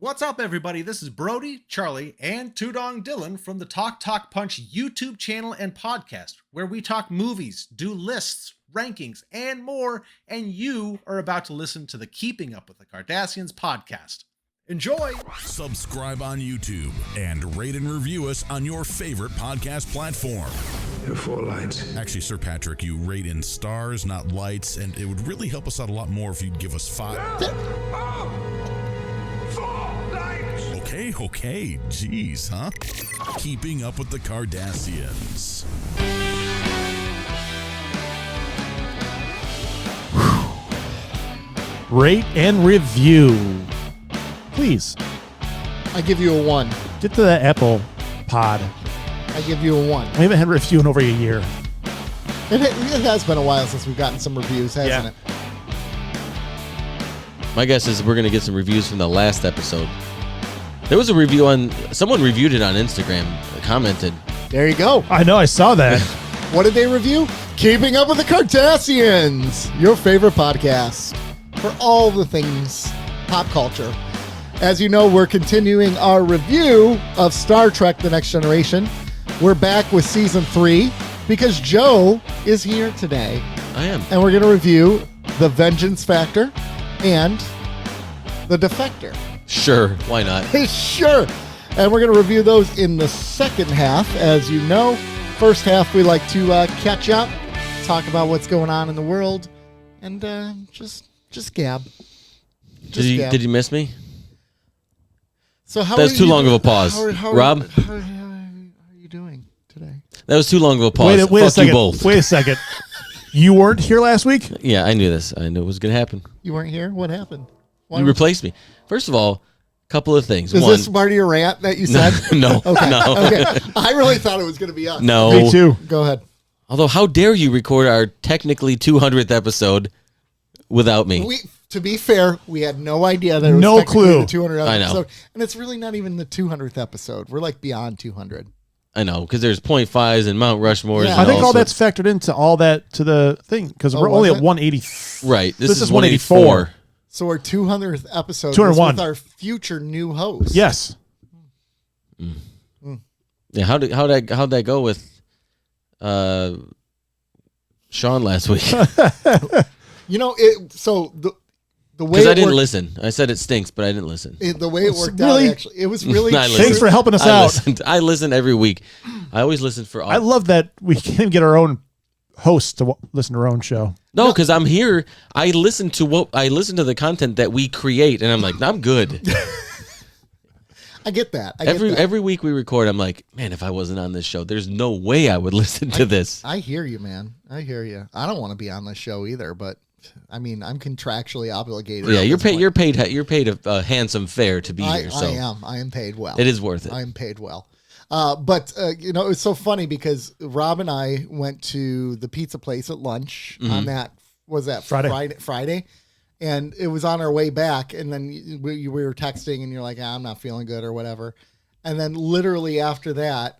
What's up, everybody? This is Brody, Charlie, and Tudong Dylan from the Talk Punch YouTube channel and podcast, where we talk movies, do lists, rankings, and more, and you are about to listen to the Keeping Up with the Cardassians podcast. Enjoy! Subscribe on YouTube and rate and review us on your favorite podcast platform. There are 4 lights. Actually, Sir Patrick, you rate in stars, not lights, and it would really help us out a lot more if you'd give us 5. 4 lights. Okay, geez, huh? Keeping Up with the Cardassians. Rate and review. Please. I give you a 1. Get to that Apple pod. I give you a 1. We haven't had a review in over a year. It has been a while since we've gotten some reviews, hasn't it? My guess is we're going to get some reviews from the last episode. There was a review on... Someone reviewed it on Instagram, commented. There you go. I know, I saw that. What did they review? Keeping Up with the Cardassians, your favorite podcast for all the things pop culture. As you know, we're continuing our review of Star Trek The Next Generation. We're back with Season 3 because Joe is here today. I am. And we're going to review The Vengeance Factor and The Defector. Sure, why not? Sure. And we're going to review those in the second half. As you know, first half we like to catch up, talk about what's going on in the world, and just gab. Did you miss me? So how That's are too you, long of a pause. Rob? How are you doing today? That was too long of a pause. Wait a Fuck second. you both. Wait a second. You weren't here last week? Yeah, I knew this. I knew it was going to happen. You weren't here? What happened? You replaced me. First of all, a couple of things. Is One, this part of your rant that you said? no, Okay. no. Okay. I really thought it was going to be us. No. Me too. Go ahead. Although, how dare you record our technically 200th episode without me? To be fair, we had no idea that it was No technically clue. the 200th I know. episode. And it's really not even the 200th episode. We're like beyond 200. I know, because there's .5s and Mount Rushmores. Yeah. And I think all sorts- that's factored into all that to the thing because we're was only it? at 180. Right. This is 184. 184. So our 200th episode 201. is with our future new host. Yes. Yeah, how'd that go with Sean last week? You know, the way Because I it didn't worked, listen. I said it stinks, but I didn't listen. the way it worked Really? out, actually, it was really. I listened. Thanks for helping us I out. listened. I listen every week. I always listen for all. I love that we can't even get our own host to listen to our own show. No, because I'm here. I listen to the content that we create, and I'm like, I'm good. I get that. Every week we record, I'm like, man, if I wasn't on this show, there's no way I would listen to this. I hear you, man. I hear you. I don't want to be on this show either, but I mean, I'm contractually obligated. Yeah, at you're this paid. point. You're paid a handsome fare to be here. So I am paid well. it is worth it. I am paid well. But you know, it's so funny because Rob and I went to the pizza place at lunch on that, was that Friday? And it was on our way back. And then we were texting and you're like, I'm not feeling good or whatever. And then literally after that,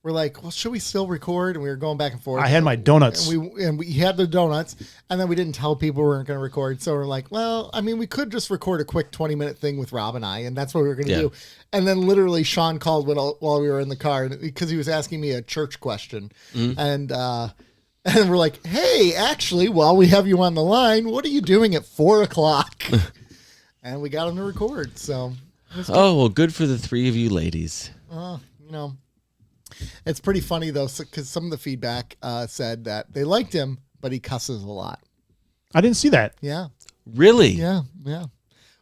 we're like, well, should we still record? And we were going back and forth. I had my donuts. And we had the donuts, and then we didn't tell people we weren't going to record. So we're like, well, I mean, we could just record a quick 20-minute thing with Rob and I, and that's what we were going to do. And then literally Sean called while we were in the car because he was asking me a church question. And we're like, hey, actually, while we have you on the line, what are you doing at 4:00? And we got him to record. So, Oh, well, good for the three of you ladies. you know. It's pretty funny, though, because some of the feedback said that they liked him, but he cusses a lot. I didn't see that. Yeah. Really? Yeah.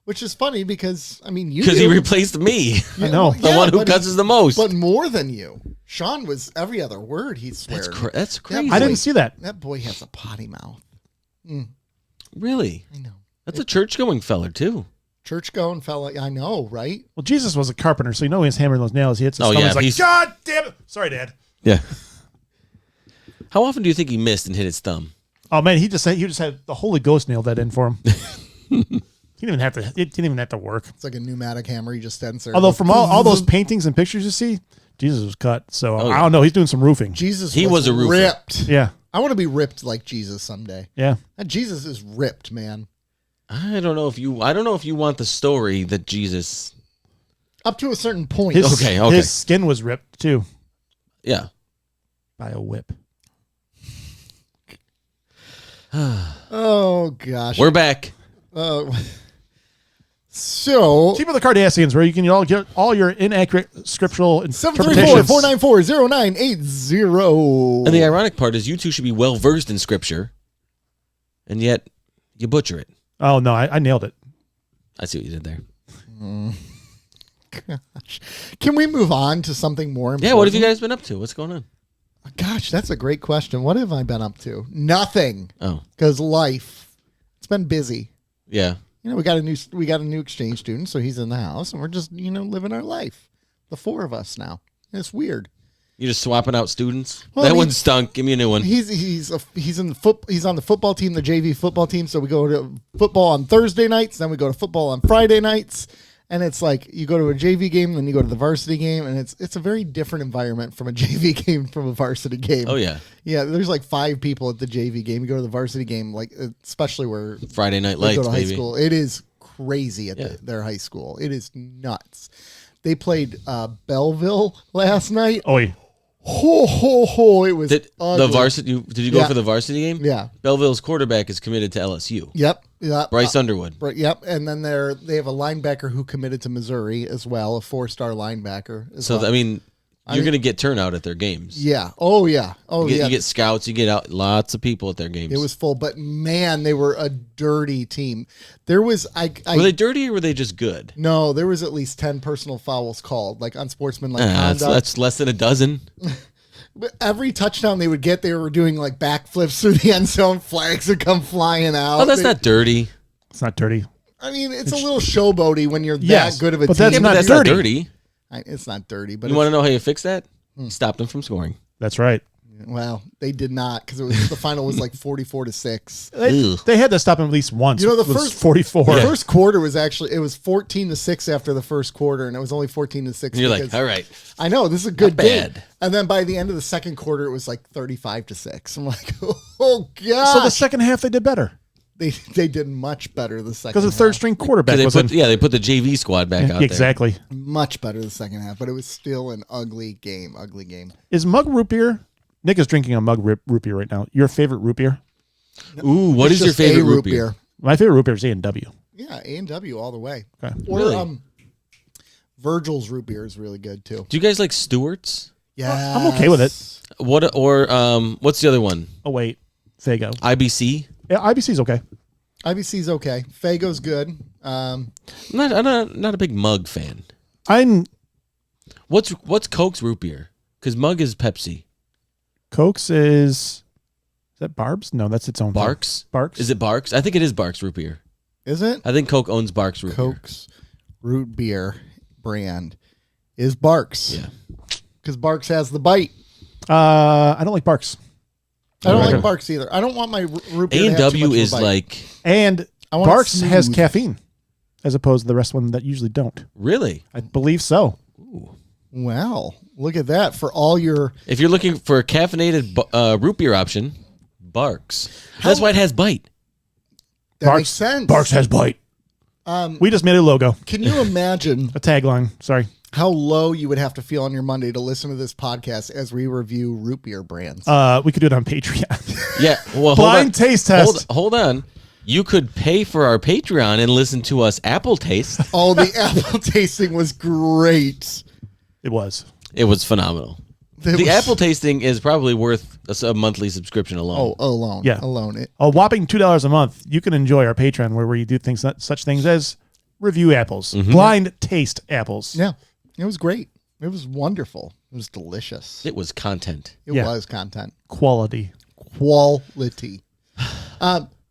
Which is funny because, I mean, you Because he do. replaced me. I know. The one who cusses the most. But more than you. Sean was every other word he swears. That's crazy. boy- I didn't see that. That boy has a potty mouth. Really? I know. That's a church-going feller, too. Church going fella. I know, right? Well, Jesus was a carpenter, so you know he's hammering those nails. He hits his Oh, stomach. yeah, He's like, he's- God damn it. Sorry, Dad. Yeah. How often do you think he missed and hit his thumb? Oh, man, he just had the Holy Ghost nailed that in for him. It didn't even have to work. It's like a pneumatic hammer. He just stands there. Although from all those paintings and pictures you see, Jesus was cut. So Oh, yeah. I don't know. He's doing some roofing. Jesus He was a roofer. ripped. Yeah. I want to be ripped like Jesus someday. Yeah. That Jesus is ripped, man. I don't know if you want the story that Jesus Up to a certain point. Okay. His skin was ripped too Yeah. by a whip. Oh gosh. We're back. So Team of the Cardassians, where you can all get all your inaccurate scriptural interpretations. 734-494-0980. And the ironic part is you two should be well versed in scripture, and yet you butcher it. Oh no, I nailed it. I see what you did there. Gosh. Can we move on to something more important? Yeah, what have you guys been up to? What's going on? Gosh, that's a great question. What have I been up to? Nothing. Oh, Because life. It's been busy. yeah. You know, we got a new exchange student, so he's in the house, and we're just, living our life. The four of us now. It's weird. You're just swapping out students? Well, That I mean, one stunk. Give me a new one. He's on the football team, the JV football team. So we go to football on Thursday nights, then we go to football on Friday nights, and it's like you go to a JV game, then you go to the varsity game, and it's a very different environment from a JV game from a varsity game. Oh, yeah. Yeah, there's like 5 people at the JV game. You go to the varsity game, like especially where Friday Night they Lights, go to high baby. school. It is crazy at their high school. It is nuts. They played Belleville last night. Oh, yeah. It was Did ugly. the varsity? Did you go Yeah. for the varsity game? Yeah. Belleville's quarterback is committed to LSU. Yep. Bryce Underwood. Right. Yep. And then they have a linebacker who committed to Missouri as well, a 4-star linebacker. So I mean, you're going to get turnout at their games. Yeah. Oh yeah. Oh You get, yeah. you get scouts. You get out lots of people at their games. It was full, but man, they were a dirty team. There was were they dirty or were they just good? No, there was at least 10 personal fouls called, like unsportsmanlike conduct. That's less than a dozen. But every touchdown they would get, they were doing like backflips through the end zone. Flags would come flying out. Oh, that's not dirty. It's not dirty. I mean, it's a little showboaty when you're Yes, that good of a but team. that's Yeah, not but that's dirty. not dirty. It's not dirty, but You want to know how you fix that? Stop them from scoring. That's right. well, they did not because the final was like 44-6. They had to stop him at least once. You know, the It was first- 44. The first quarter was actually 14-6 after the first quarter, and it was only 14-6. And you're like, because- all right. I know this is a good Not game. bad. And then by the end of the second quarter, it was like 35-6. I'm like, oh god! So the second half they did better they did much better the second. because the third string quarterback They was put, in. they put the JV squad back out there. Exactly. much better the second half, but it was still an ugly game. Ugly game. Is mug root beer? Nick is drinking a mug root beer right now. Your favorite root beer? Ooh, what It's is your just favorite a root beer? My favorite root beer is A&W. Yeah, A&W all the way. Okay. Or Really? Virgil's root beer is really good too. Do you guys like Stewart's? Yeah, I'm okay with it. What's the other one? Oh, wait. Fago. IBC? Yeah, IBC's okay. IBC's okay. Fago's good. I'm not a big mug fan. I'm What's Coke's root beer? Because mug is Pepsi. Coke's is that Barb's? No, that's its own thing. Barks? Barks? Is it Barks? I think it is Barks root beer. Is it? I think Coke owns Barks root beer. Coke's root beer brand is Barks. Yeah. Because Barks has the bite. I don't like Barks. I don't Okay. like Barks either. I don't want my root beer to have too A&W much of a is bite. like, And I want it Barks has smooth. caffeine as opposed to the rest of them that usually don't. really? I believe so. Wow, look at that for all your. If you're looking for a caffeinated root beer option, Barks. That's why it has bite. That makes sense. Barks has bite. We just made a logo, Can you imagine a tagline. Sorry. how low you would have to feel on your Monday to listen to this podcast as we review root beer brands? We could do it on Patreon. Yeah. Well, Blind taste test. Hold on. You could pay for our Patreon and listen to us Apple Taste. Oh, the apple tasting was great. It was. It was phenomenal. It The was- Apple Tasting is probably worth a monthly subscription alone. Oh, alone. Yeah. Alone. A whopping $2 a month. You can enjoy our Patreon where we do such things as review apples, blind taste apples. Yeah. It was great. It was wonderful. It was delicious. It was content. It Yeah. was content. Quality. Quality.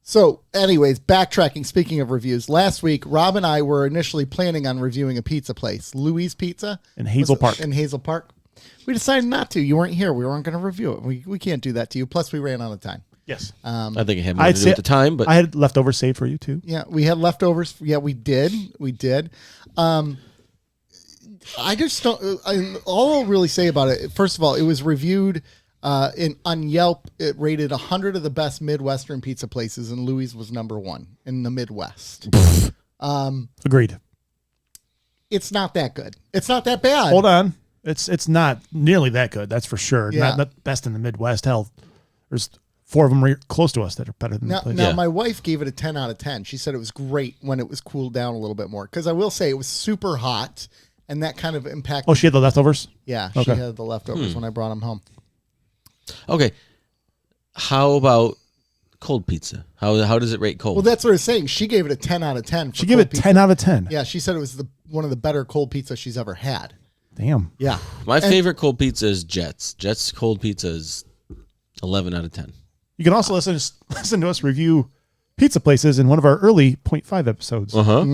So, anyways, backtracking, speaking of reviews, last week, Rob and I were initially planning on reviewing a pizza place, Louis Pizza. In Hazel Park. In Hazel Park. We decided not to. You weren't here. We weren't going to review it. We can't do that to you. Plus, we ran out of time. Yes. I think it had more I'd to do say at the time, but I had leftovers saved for you too. Yeah, we had leftovers. Yeah, we did. We did. I just don't. All I'll really say about it. First of all, it was reviewed on Yelp. It rated 100 of the best Midwestern pizza places, and Louis was number 1 in the Midwest. Agreed. it's not that good. It's not that bad. Hold on. It's not nearly that good. That's for sure. Yeah. Not best in the Midwest. Hell, there's 4 of them close to us that are better than the Now, place. now my wife gave it a 10 out of 10. She said it was great when it was cooled down a little bit more. Because I will say it was super hot, and that kind of impacted. Oh, she had the leftovers? Yeah, she Okay. had the leftovers when I brought them home. Okay. How about cold pizza? How does it rate cold? Well, that's what I was saying. She gave it a 10 out of 10. She gave it 10 out of 10. Yeah, she said it was one of the better cold pizzas she's ever had. Damn. Yeah. My favorite cold pizza is Jet's. Jet's cold pizza is 11 out of 10. You can also listen to us review pizza places in one of our early 0.5 episodes. Uh-huh.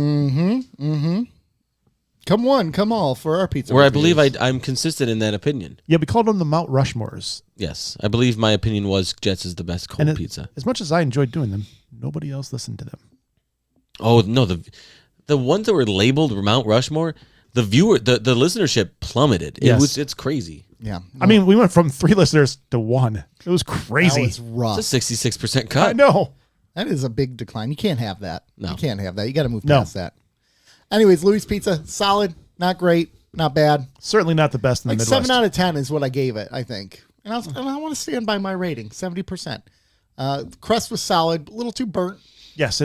Come one, come all for our pizza. Where I reviews. believe I'm consistent in that opinion. Yeah, we called them the Mount Rushmores. Yes. I believe my opinion was Jet's is the best cold And pizza. As much as I enjoyed doing them, nobody else listened to them. Oh, no. The ones that were labeled Mount Rushmore, the listenership plummeted. Yes. It's crazy. Yeah. I mean, we went from 3 listeners to 1. It was That crazy. was rough. It's a 66% I cut. know. That is a big decline. You can't have that. No. You can't have that. You got to move No. past that. Anyways, Louis Pizza, solid, not great, not bad. Certainly not the best in the Like Midwest. 7 out of 10 is what I gave it, I think. And I want to stand by my rating, 70%. Crust was solid, a little too burnt. Yes.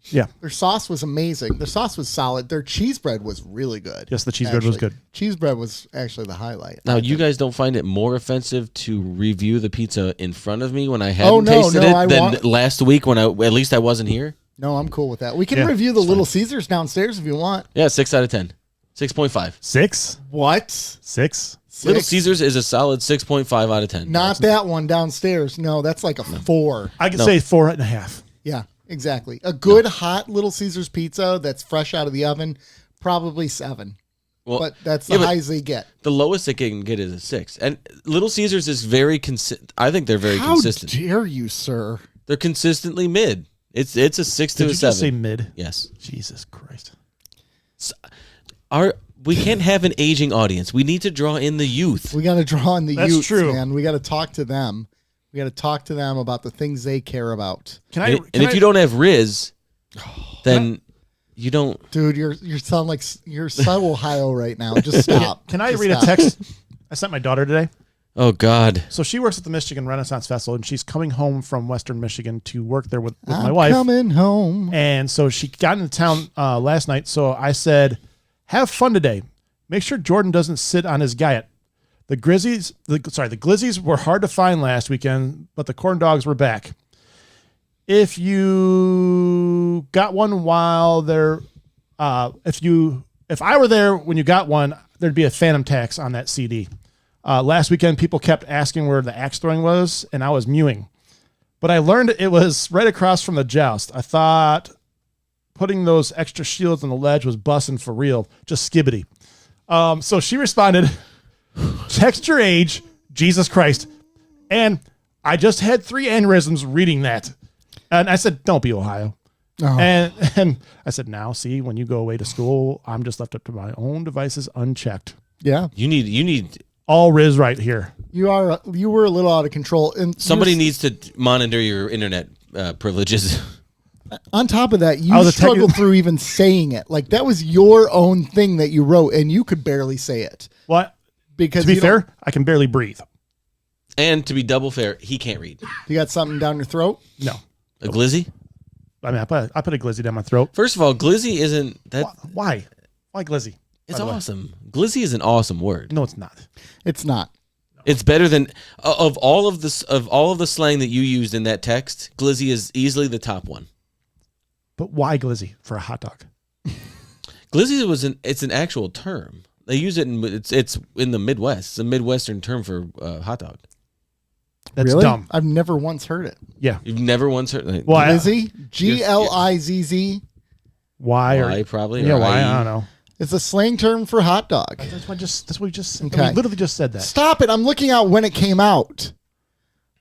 Yeah. Their sauce was amazing. Their sauce was solid. Their cheese bread was really good. Yes, the cheese bread was good. Cheese bread was actually the highlight. Now, you guys don't find it more offensive to review the pizza in front of me when I hadn't tasted it than last week when at least I wasn't here? No, I'm cool with that. We can review the Little Caesars downstairs if you want. Yeah, 6 out of 10. 6.5. 6? What? 6? Little Caesars is a solid 6.5 out of 10. Not that one downstairs. No, that's like a 4. I could say 4.5. Yeah, exactly. A good hot Little Caesars pizza that's fresh out of the oven, probably 7. Well, But that's the highest they get. the lowest it can get is a 6. And Little Caesars is very I think they're very consistent. How dare you, sir? They're consistently mid. It's a 6 to Did a you 7. just say mid? Yes. Jesus Christ. We can't have an aging audience. We need to draw in the youth. We got to draw in the That's youths, true. man. We got to talk to them. We got to talk to them about the things they care about. And if you don't have Riz, then you don't. Dude, you sound like you're so Ohio right now. Just stop. Can I Just read stop. a text I sent my daughter today? Oh, God. So she works at the Michigan Renaissance Festival, and she's coming home from Western Michigan to work there with my I'm wife. coming home. And so she got into town last night. So I said, have fun today. Make sure Jordan doesn't sit on his Guyot. The Glizzies were hard to find last weekend, but the corn dogs were back. If you got one while there, if I were there when you got one, there'd be a phantom tax on that CD. Last weekend, people kept asking where the axe throwing was, and I was mewing. But I learned it was right across from the joust. I thought putting those extra shields on the ledge was bussin' for real. Just skibbity. So she responded, text your age, Jesus Christ. And I just had 3 aneurysms reading that. And I said, don't be Ohio. And I said, now, see, when you go away to school, I'm just left up to my own devices unchecked. Yeah, You need Oh, All Riz right here. you were a little out of control. And somebody needs to monitor your internet privileges. on top of that, I you was a struggled through even saying it. Like that was your own thing that you wrote, and you could barely say it What? because To be you don't- fair, I can barely breathe. And to be double fair, he can't read. you got something down your throat. No. A glizzy? I mean, I put a glizzy down my throat. First of all, glizzy isn't that. Why? Why glizzy? It's by the way? awesome. Glizzy is an awesome word. No, it's not. It's not. It's better than of all of the slang that you used in that text. Glizzy is easily the top one. But why glizzy for a hot dog? Glizzy it's an actual term. They use it it's in the Midwest. It's a Midwestern term for hot dog. That's really? dumb. I've never once heard it. Yeah. You've never once heard Why? Glizzy, Glizz. Why? Why probably? Yeah, or why? IE. I don't know. It's a slang term for hot dog. That's what we just said. Okay. We literally just said that. Stop it! I'm looking out when it came out.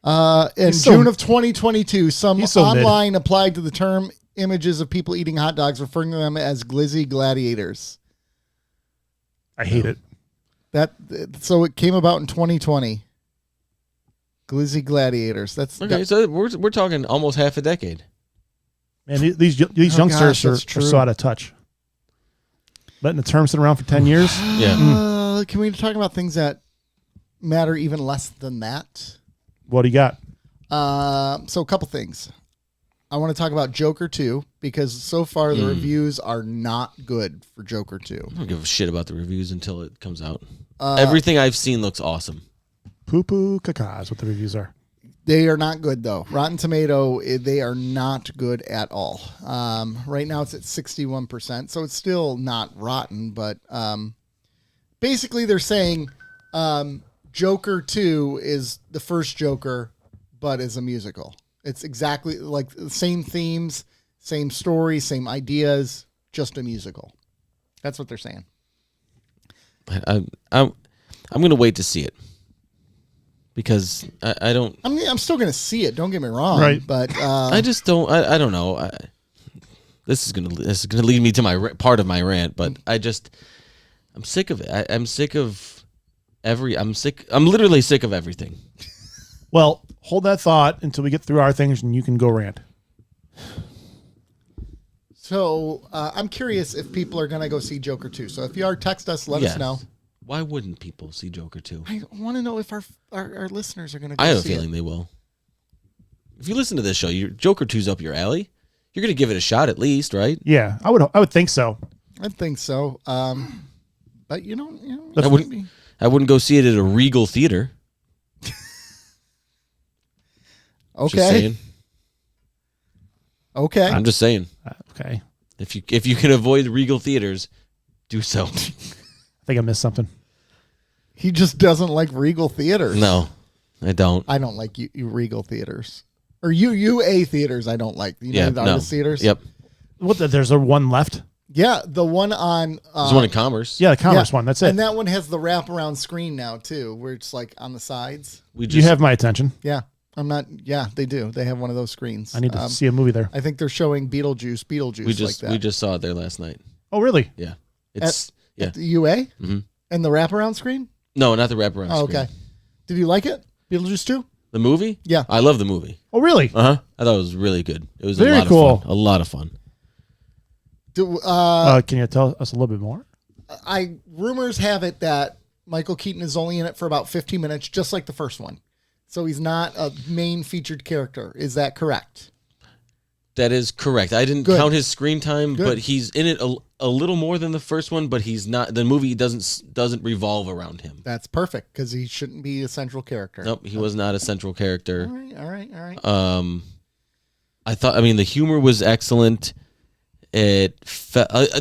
In He's so- June of 2022, some He's so mid. online applied to the term images of people eating hot dogs, referring to them as glizzy gladiators. I hate it. So it came about in 2020. Glizzy gladiators. That's Okay, so we're talking almost half a decade. Man, these Oh, youngsters gosh, are that's true. so out of touch. Letting the term sit around for 10 years. Yeah. Can we talk about things that matter even less than that? What do you got? So a couple things. I want to talk about Joker 2 because so far the reviews are not good for Joker 2. I don't give a shit about the reviews until it comes out. Everything I've seen looks awesome. Poo-poo caca is what the reviews are. They are not good, though. Rotten Tomato, they are not good at all. Right now it's at 61%, so it's still not rotten, but basically they're saying Joker 2 is the first Joker, but is a musical. It's exactly like the same themes, same story, same ideas, just a musical. That's what they're saying. I'm going to wait to see it. Because I don't... I mean, I'm still going to see it. Don't get me wrong. Right. But I just don't... I don't know. This is gonna lead me to my part of my rant, but I'm sick of it. I'm sick of I'm literally sick of everything. Well, hold that thought until we get through our things and you can go rant. So I'm curious if people are going to go see Joker 2. So if you are, text us, let us know. Why wouldn't people see Joker 2? I want to know if our listeners are going to go I have a see feeling they will. If you listen to this show, Joker 2's up your alley. You're going to give it a shot at least, right? Yeah, I would think so. I think so. But you know I wouldn't go see it at a Regal theater. Okay. Just saying. Okay. I'm just saying. Okay. If you can avoid Regal theaters, do so. I think I missed something. He just doesn't like Regal theaters. No, I don't. I don't like you Regal theaters. Or UA theaters I don't like. You know the artist theaters? Yep. What? There's a one left? Yeah, the one on... There's one in Commerce. Yeah, the Commerce one. That's it. And that one has the wraparound screen now, too, where it's like on the sides. You have my attention. Yeah. They do. They have one of those screens. I need to see a movie there. I think they're showing Beetlejuice like that. We just saw it there last night. Oh, really? Yeah. At the UA? Mm-hmm. And the wraparound screen? No, not the wraparound screen. Okay. Did you like it? Beetlejuice 2? The movie? Yeah. I love the movie. Oh, really? Uh-huh. I thought it was really good. It was Very a lot cool. of fun. A lot of fun. Can you tell us a little bit more? Rumors have it that Michael Keaton is only in it for about 15 minutes, just like the first one. So he's not a main featured character. Is that correct? That is correct. I didn't count his screen time, Good. but he's in it a little more than the first one, but he's not. The movie doesn't revolve around him. That's perfect because he shouldn't be a central character. Nope, he was not a central character. All right. I the humor was excellent. I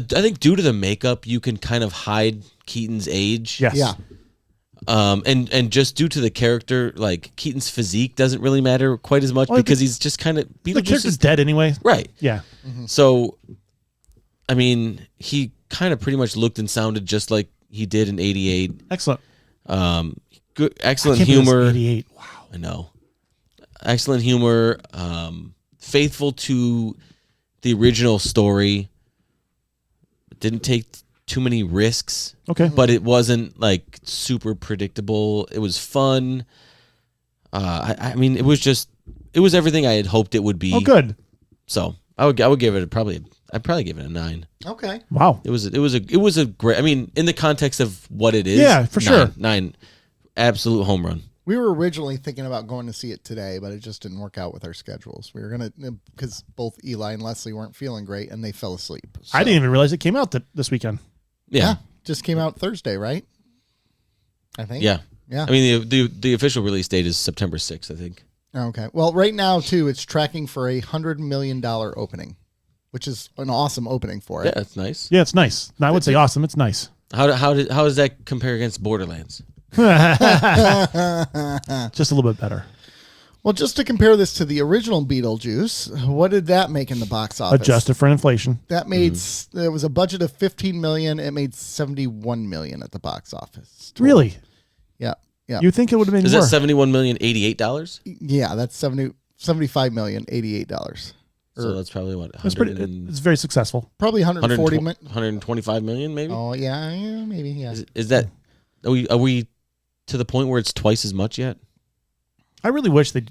think due to the makeup, you can kind of hide Keaton's age. Yes. Yeah. And just due to the character, like Keaton's physique doesn't really matter quite as much because he's just kind of The character's dead anyway. right. Yeah. Mm-hmm. So, I mean, he kind of pretty much looked and sounded just like he did in '88. Excellent. Good, excellent I can't believe it's humor. 88. Wow. I know. Excellent humor. Faithful to the original story. Didn't take too many risks. Okay. But it wasn't like super predictable. It was fun. I mean, it was everything I had hoped it would be. Oh, good. So I would give it I'd probably give it a 9. Okay. Wow. It was a great. I mean, in the context of what it is. Yeah, for sure. 9. Absolute home run. We were originally thinking about going to see it today, but it just didn't work out with our schedules. We were going to, because both Eli and Leslie weren't feeling great and they fell asleep. So, I didn't even realize it came out this weekend. Yeah. Just came out Thursday, right? I think. Yeah. Yeah. I mean, the official release date is September 6th, I think. Okay. Well, right now, too, it's tracking for $100 million opening, which is an awesome opening for it. Yeah, that's nice. Yeah, it's nice. No, I would say awesome. It's nice. How does that compare against Borderlands? Just a little bit better. Well, just to compare this to the original Beetlejuice, what did that make in the box office? Adjusted for inflation. That made there was a budget of $15 million. It made $71 million at the box office. Really? Yeah. Yeah. You think it would have been Is more? that $71,088? Yeah, that's $75 million, $88. So that's probably what? It's it's very successful. Probably 140 million. 125 million, maybe. Oh yeah, maybe yeah. Is that? Are we to the point where it's twice as much yet? I really wish we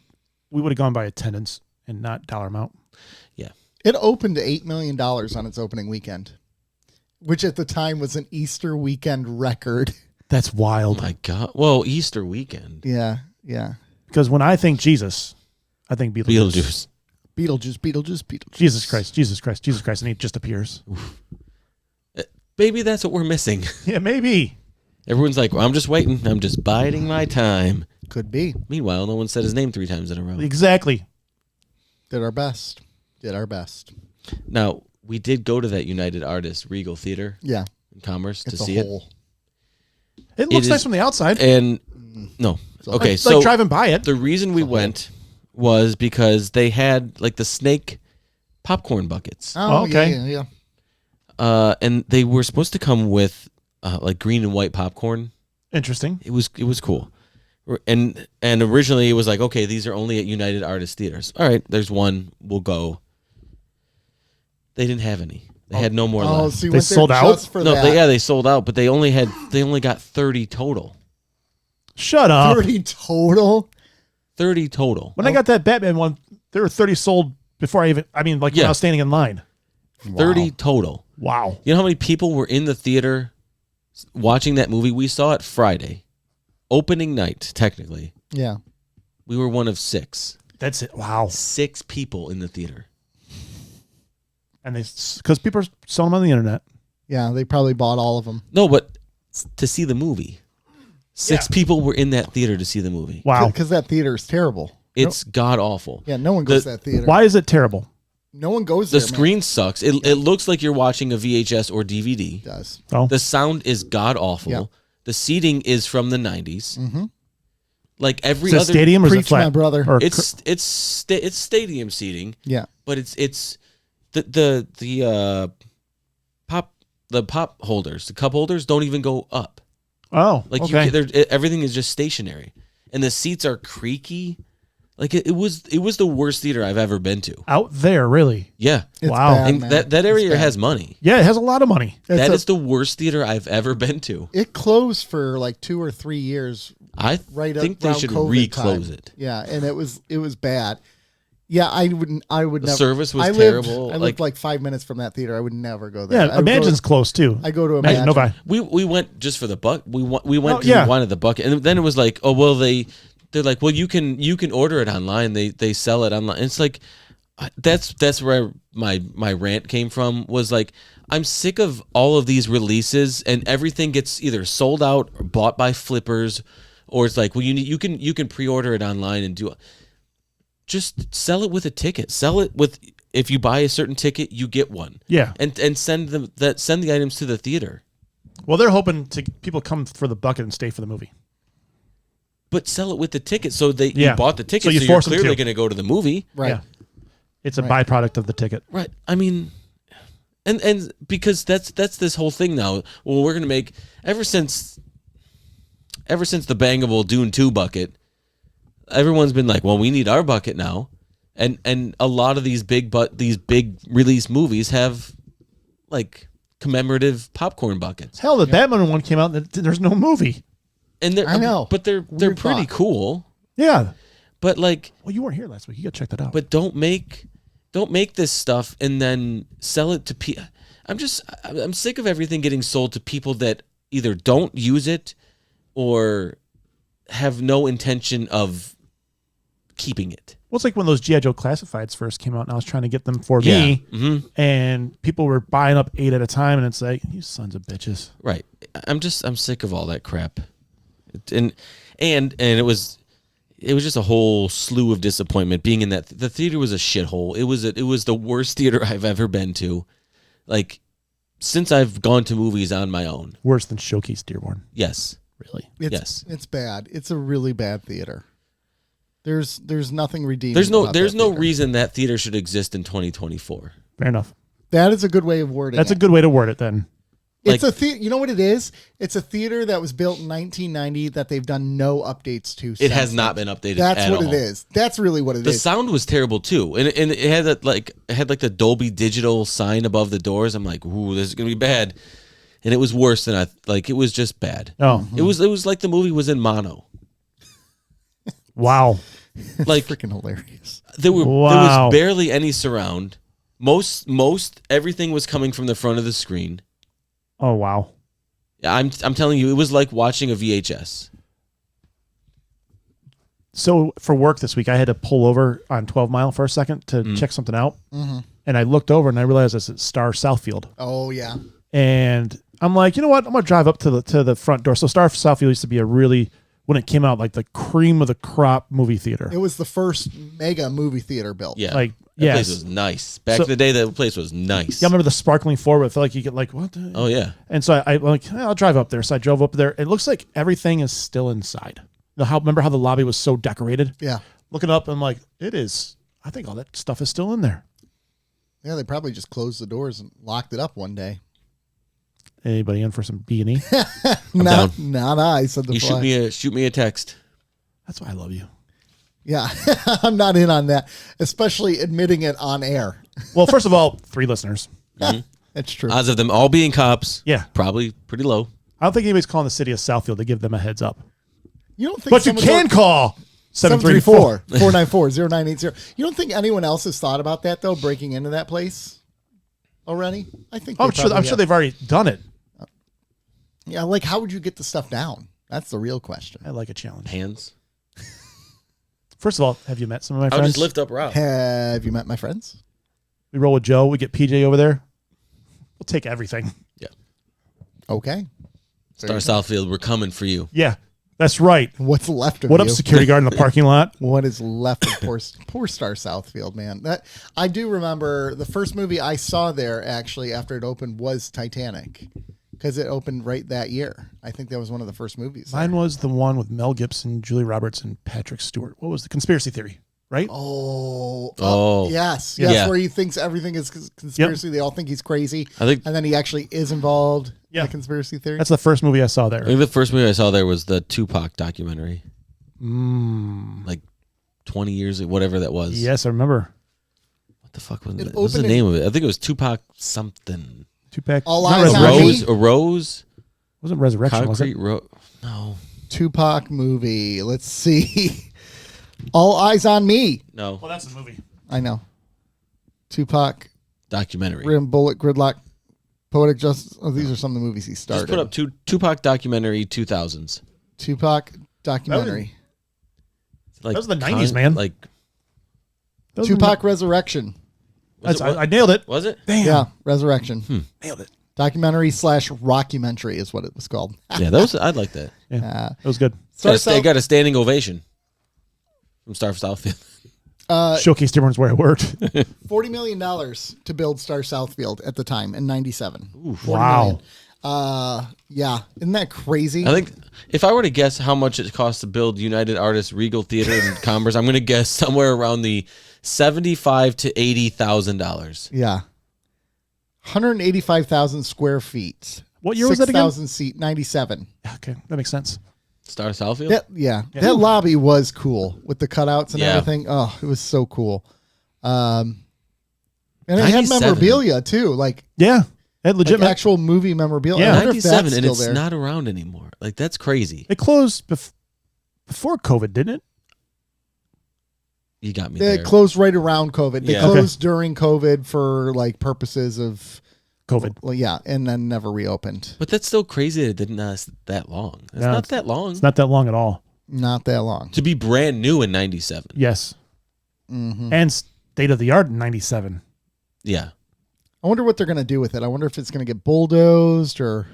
would have gone by attendance and not dollar amount. Yeah. It opened to $8 million on its opening weekend, which at the time was an Easter weekend record. That's wild. My God. Well, Easter weekend. Yeah, yeah. Because when I think Jesus, I think Beetlejuice. Beetlejuice. Jesus Christ, and he just appears. Maybe that's what we're missing. Yeah, maybe. Everyone's like, well, I'm just waiting. I'm just biding my time. Could be. Meanwhile, no one said his name 3 times in a row. Exactly. Did our best. Now, we did go to that United Artists Regal Theater Yeah. in Commerce to It's a see it. hole. It looks is- nice from the outside. And no. Okay, It's so like driving by it. the reason we went was because they had like the snake popcorn buckets. Oh, okay. Yeah. And they were supposed to come with like green and white popcorn. Interesting. It was cool. And originally it was like, okay, these are only at United Artists Theaters. All right, there's one. We'll go. They didn't have any. They had no more Oh, left. so you They went there sold out? just for No, that. they sold out, but they only got 30 total. Shut up. 30 total. 30 total. When I got that Batman one, there were 30 sold before when Yeah. I was standing in line. 30 total. Wow. You know how many people were in the theater watching that movie? We saw it Friday. Opening night, technically. Yeah. We were one of 6. That's it. Wow. 6 people in the theater. And because people are selling them on the internet. Yeah, they probably bought all of them. No, but to see the movie. 6 people were in that theater to see the movie. Wow. Because that theater is terrible. It's god awful. Yeah, no one goes to that theater. Why is it terrible? No one goes The there, man. screen sucks. It looks like you're watching a VHS or DVD. It does. Oh, The sound is god awful. Yeah. The seating is from the 90s. Mm-hmm. Like every is it other stadium or is it Preach, flat? my brother. Or it's stadium seating, Yeah. but it's the pop holders, the cup holders don't even go up. oh, Like okay. everything is just stationary, and the seats are creaky. Like it was the worst theater I've ever been to. Out there, really? Yeah, It's Wow. bad, and man. that It's area bad. has money. Yeah, it has a lot of money. That It's is the worst theater I've ever been to. It closed for like 2 or 3 years. I Right think up they around should COVID reclose time. it. Yeah, and it was bad. Yeah, I would The never. service was I lived, terrible. I lived like 5 minutes from that theater. I would never go Yeah, there. I would Imagine's close too. I go to Imagine. Imagine. No buy. We went just for the buck. We went Oh, because yeah. we wanted the bucket, and then it was like, oh well, they're like, well, you can order it online. They sell it online. And it's like that's where my rant came from. Was like, I'm sick of all of these releases, and everything gets either sold out or bought by flippers, or it's like, well, you can pre-order it online and do. Just sell it with a ticket. Sell it with, if you buy a certain ticket, you get one. Yeah. And send the items to the theater. Well, they're hoping to people come for the bucket and stay for the movie. But sell it with the ticket, so they Yeah. you bought the ticket, So so, you you're force them clearly to. going to go to the movie, Right. Yeah. It's a byproduct of the ticket. right? I mean, and because that's this whole thing now. Well, we're going to make ever since the bangable Dune 2 bucket, everyone's been like, well, we need our bucket now, and a lot of these big release movies have like commemorative popcorn buckets, Hell, the Batman one came out and there's no movie. and they're I know. but they're Weird pretty thought. cool, Yeah. but like. Well, you weren't here last week. You got to check that out. But don't make this stuff and then sell it to people. I'm sick of everything getting sold to people that either don't use it or have no intention of keeping it. Well, it's like when those G.I. Joe classifieds first came out, and I was trying to get them for me, Mm-hmm. and people were buying up 8 at a time, and it's like, you sons of bitches. Right. I'm sick of all that crap. And it was just a whole slew of disappointment being in that. The theater was a shithole. It was the worst theater I've ever been to. Like, since I've gone to movies on my own. Worse than Showcase Dearborn. Yes. Really? It's bad. It's a really bad theater. There's nothing redeeming. There's no about that theater. reason that theater should exist in 2024. Fair enough. That is a good way of wording That's it. a good way to word it then. It's like- a theater. You know what it is? It's a theater that was built in 1990 that they've done no updates to. It since has then. not been updated. That's at what all. it is. That's really what it The is. sound was terrible too, and it had that it had the Dolby Digital sign above the doors. I'm like, ooh, this is gonna be bad, and it was worse than it was just bad. Oh, It was like the movie was in mono. wow. Like Freaking hilarious. there Wow. was barely any surround. Most everything was coming from the front of the screen. Oh, wow. I'm telling you, it was like watching a VHS. So for work this week, I had to pull over on 12 Mile for a second to check something out. Mm-hmm. And I looked over and I realized it's at Star Southfield. Oh, yeah. And I'm like, you know what? I'm going to drive up to the front door. So Star Southfield used to be a really, when it came out, like the cream of the crop movie theater. It was the first mega movie theater built. Yeah. Like, That yes. place was nice. Back in the day, that place was nice. Yeah, I remember the sparkling floor, but I felt like you get like, what? Oh, yeah. And so I'm like, I'll drive up there. So I drove up there. It looks like everything is still inside. Remember how the lobby was so decorated? Yeah. Looking up, I'm like, it is. I think all that stuff is still in there. Yeah, they probably just closed the doors and locked it up one day. Anybody in for some B&E? Not I, said the You fly. shoot me a text. That's why I love you. Yeah, I'm not in on that, especially admitting it on air. Well, first of all, 3 listeners. That's true. Odds of them all being cops. Yeah. Probably pretty low. I don't think anybody's calling the city of Southfield to give them a heads up. You don't think But you can call 734. 734-494-0980. You don't think anyone else has thought about that, though, breaking into that place already? I think I'm sure they've already done it. Yeah, like, how would you get the stuff down? That's the real question. I like a challenge. Hands. First of all, have you met some of my I'll friends? just lift up Rob. Have you met my friends? We roll with Joe. We get PJ over there. We'll take everything. Yeah. Okay. Star Southfield, we're coming for you. Yeah, that's right. What's left of What you? up, security guard in the parking lot? What is left of poor Star Southfield, man? That I do remember the first movie I saw there actually after it opened was Titanic, because it opened right that year. I think that was one of the first movies. Mine was the one with Mel Gibson, Julie Roberts, and Patrick Stewart. What was the conspiracy theory? Right? Oh. Yes, Yeah. where he thinks everything is conspiracy. They all think he's crazy, I think and then he actually is involved Yeah. in the conspiracy theory. That's the first movie I saw there. the first movie I saw there was the Tupac documentary. Like 20 years, whatever that was. Yes, I remember. What the fuck was It it? What was the opened name of it? I think it was Tupac something. Tupac. All not Eyes on Resurrection. Me? A Rose? Wasn't Resurrection, was it? Concrete Rose? No. Tupac movie. Let's see. All Eyes on Me. No. Well, that's the movie. I know. Tupac, Documentary. Rim, Bullet, Gridlock, Poetic Justice. Oh, these are some of the movies he started. Just put up Tupac documentary 2000s. Tupac documentary. Like That was the 90s, man. Like, That was Tupac Resurrection. was it what? I nailed it. Was it? Damn. Yeah, Resurrection. Nailed it. Documentary / rockumentary is what it was called. Yeah, that was. I'd like that. Yeah. It was good. Got a standing ovation from Star Southfield. Showcase difference where I worked. $40 million to build Star Southfield at the time in '97. Wow. Yeah, isn't that crazy? I think if I were to guess how much it costs to build United Artists Regal Theater in Commerce, I'm going to guess somewhere around the $75,000 to $80,000. Yeah, 185,000 square feet. What year was that again? 6,000 seat, 97. Okay, That makes sense. Star Southfield. That lobby was cool with the cutouts and Yeah. everything. Oh, it was so cool. And it had 97. memorabilia too, like Yeah. It legit. actual movie memorabilia. Yeah. I wonder if that's 97, and still it's there. not around anymore. Like that's crazy. It closed before COVID, didn't it? You got me They there. closed right around COVID. They Yeah. closed during COVID for like purposes of COVID. well, yeah, and then never reopened. But that's still crazy that it didn't last that long. It's No, not that long. It's not that long at all. Not that long. To be brand new in 97. Yes. Mm-hmm. And state of the art in 97. Yeah. I wonder what they're going to do with it. I wonder if it's going to get bulldozed or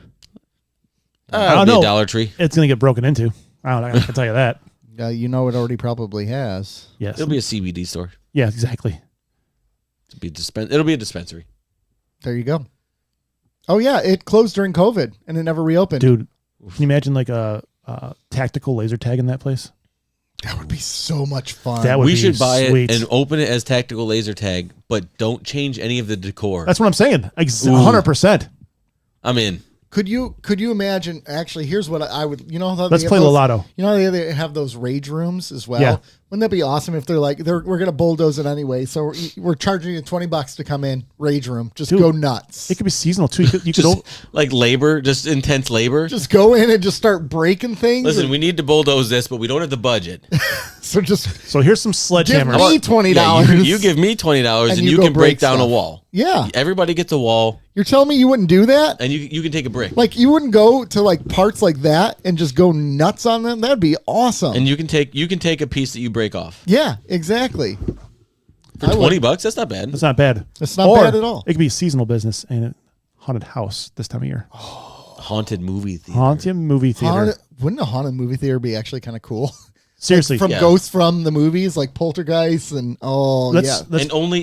I don't It'll be know. a Dollar Tree. It's going to get broken into. I don't know. I can tell you that. you know it already probably has. Yes. It'll be a CBD store. Yeah, exactly. It'll be a dispensary. There you go. Oh yeah, it closed during COVID and it never reopened. Dude, can you imagine like a tactical laser tag in that place? That would be so much fun. That would We be should buy sweet. it and open it as tactical laser tag, but don't change any of the decor. That's what I'm saying. 100%. I'm in. Could you imagine? Actually, here's what I would. You know how Let's they have play those, Lotto. You know how they have those rage rooms as well. Yeah. Wouldn't that be awesome if they're like we're gonna bulldoze it anyway? So we're charging you $20 to come in rage room. Just Dude, go nuts. It could be seasonal too. You could Just like labor, just intense labor. Just go in and just start breaking things. Listen, we need to bulldoze this, but we don't have the budget. so just so here's some give sledgehammers. me $20. Yeah, you give me $20 and you you go can break break down a stuff. wall. Yeah. Everybody gets a wall, You're telling me you wouldn't do that? and you can take a brick. Like you wouldn't go to like parts like that and just go nuts on them? That'd be awesome. And you can take a piece that you break off yeah, exactly. for $20. That's not bad. That's not bad. It's not bad at all. It could be a seasonal business and a haunted house this time of year. Haunted movie theater. Haunted movie theater. Wouldn't a haunted movie theater be actually kind of cool? Seriously. From ghosts from the movies like Poltergeist and Let's- And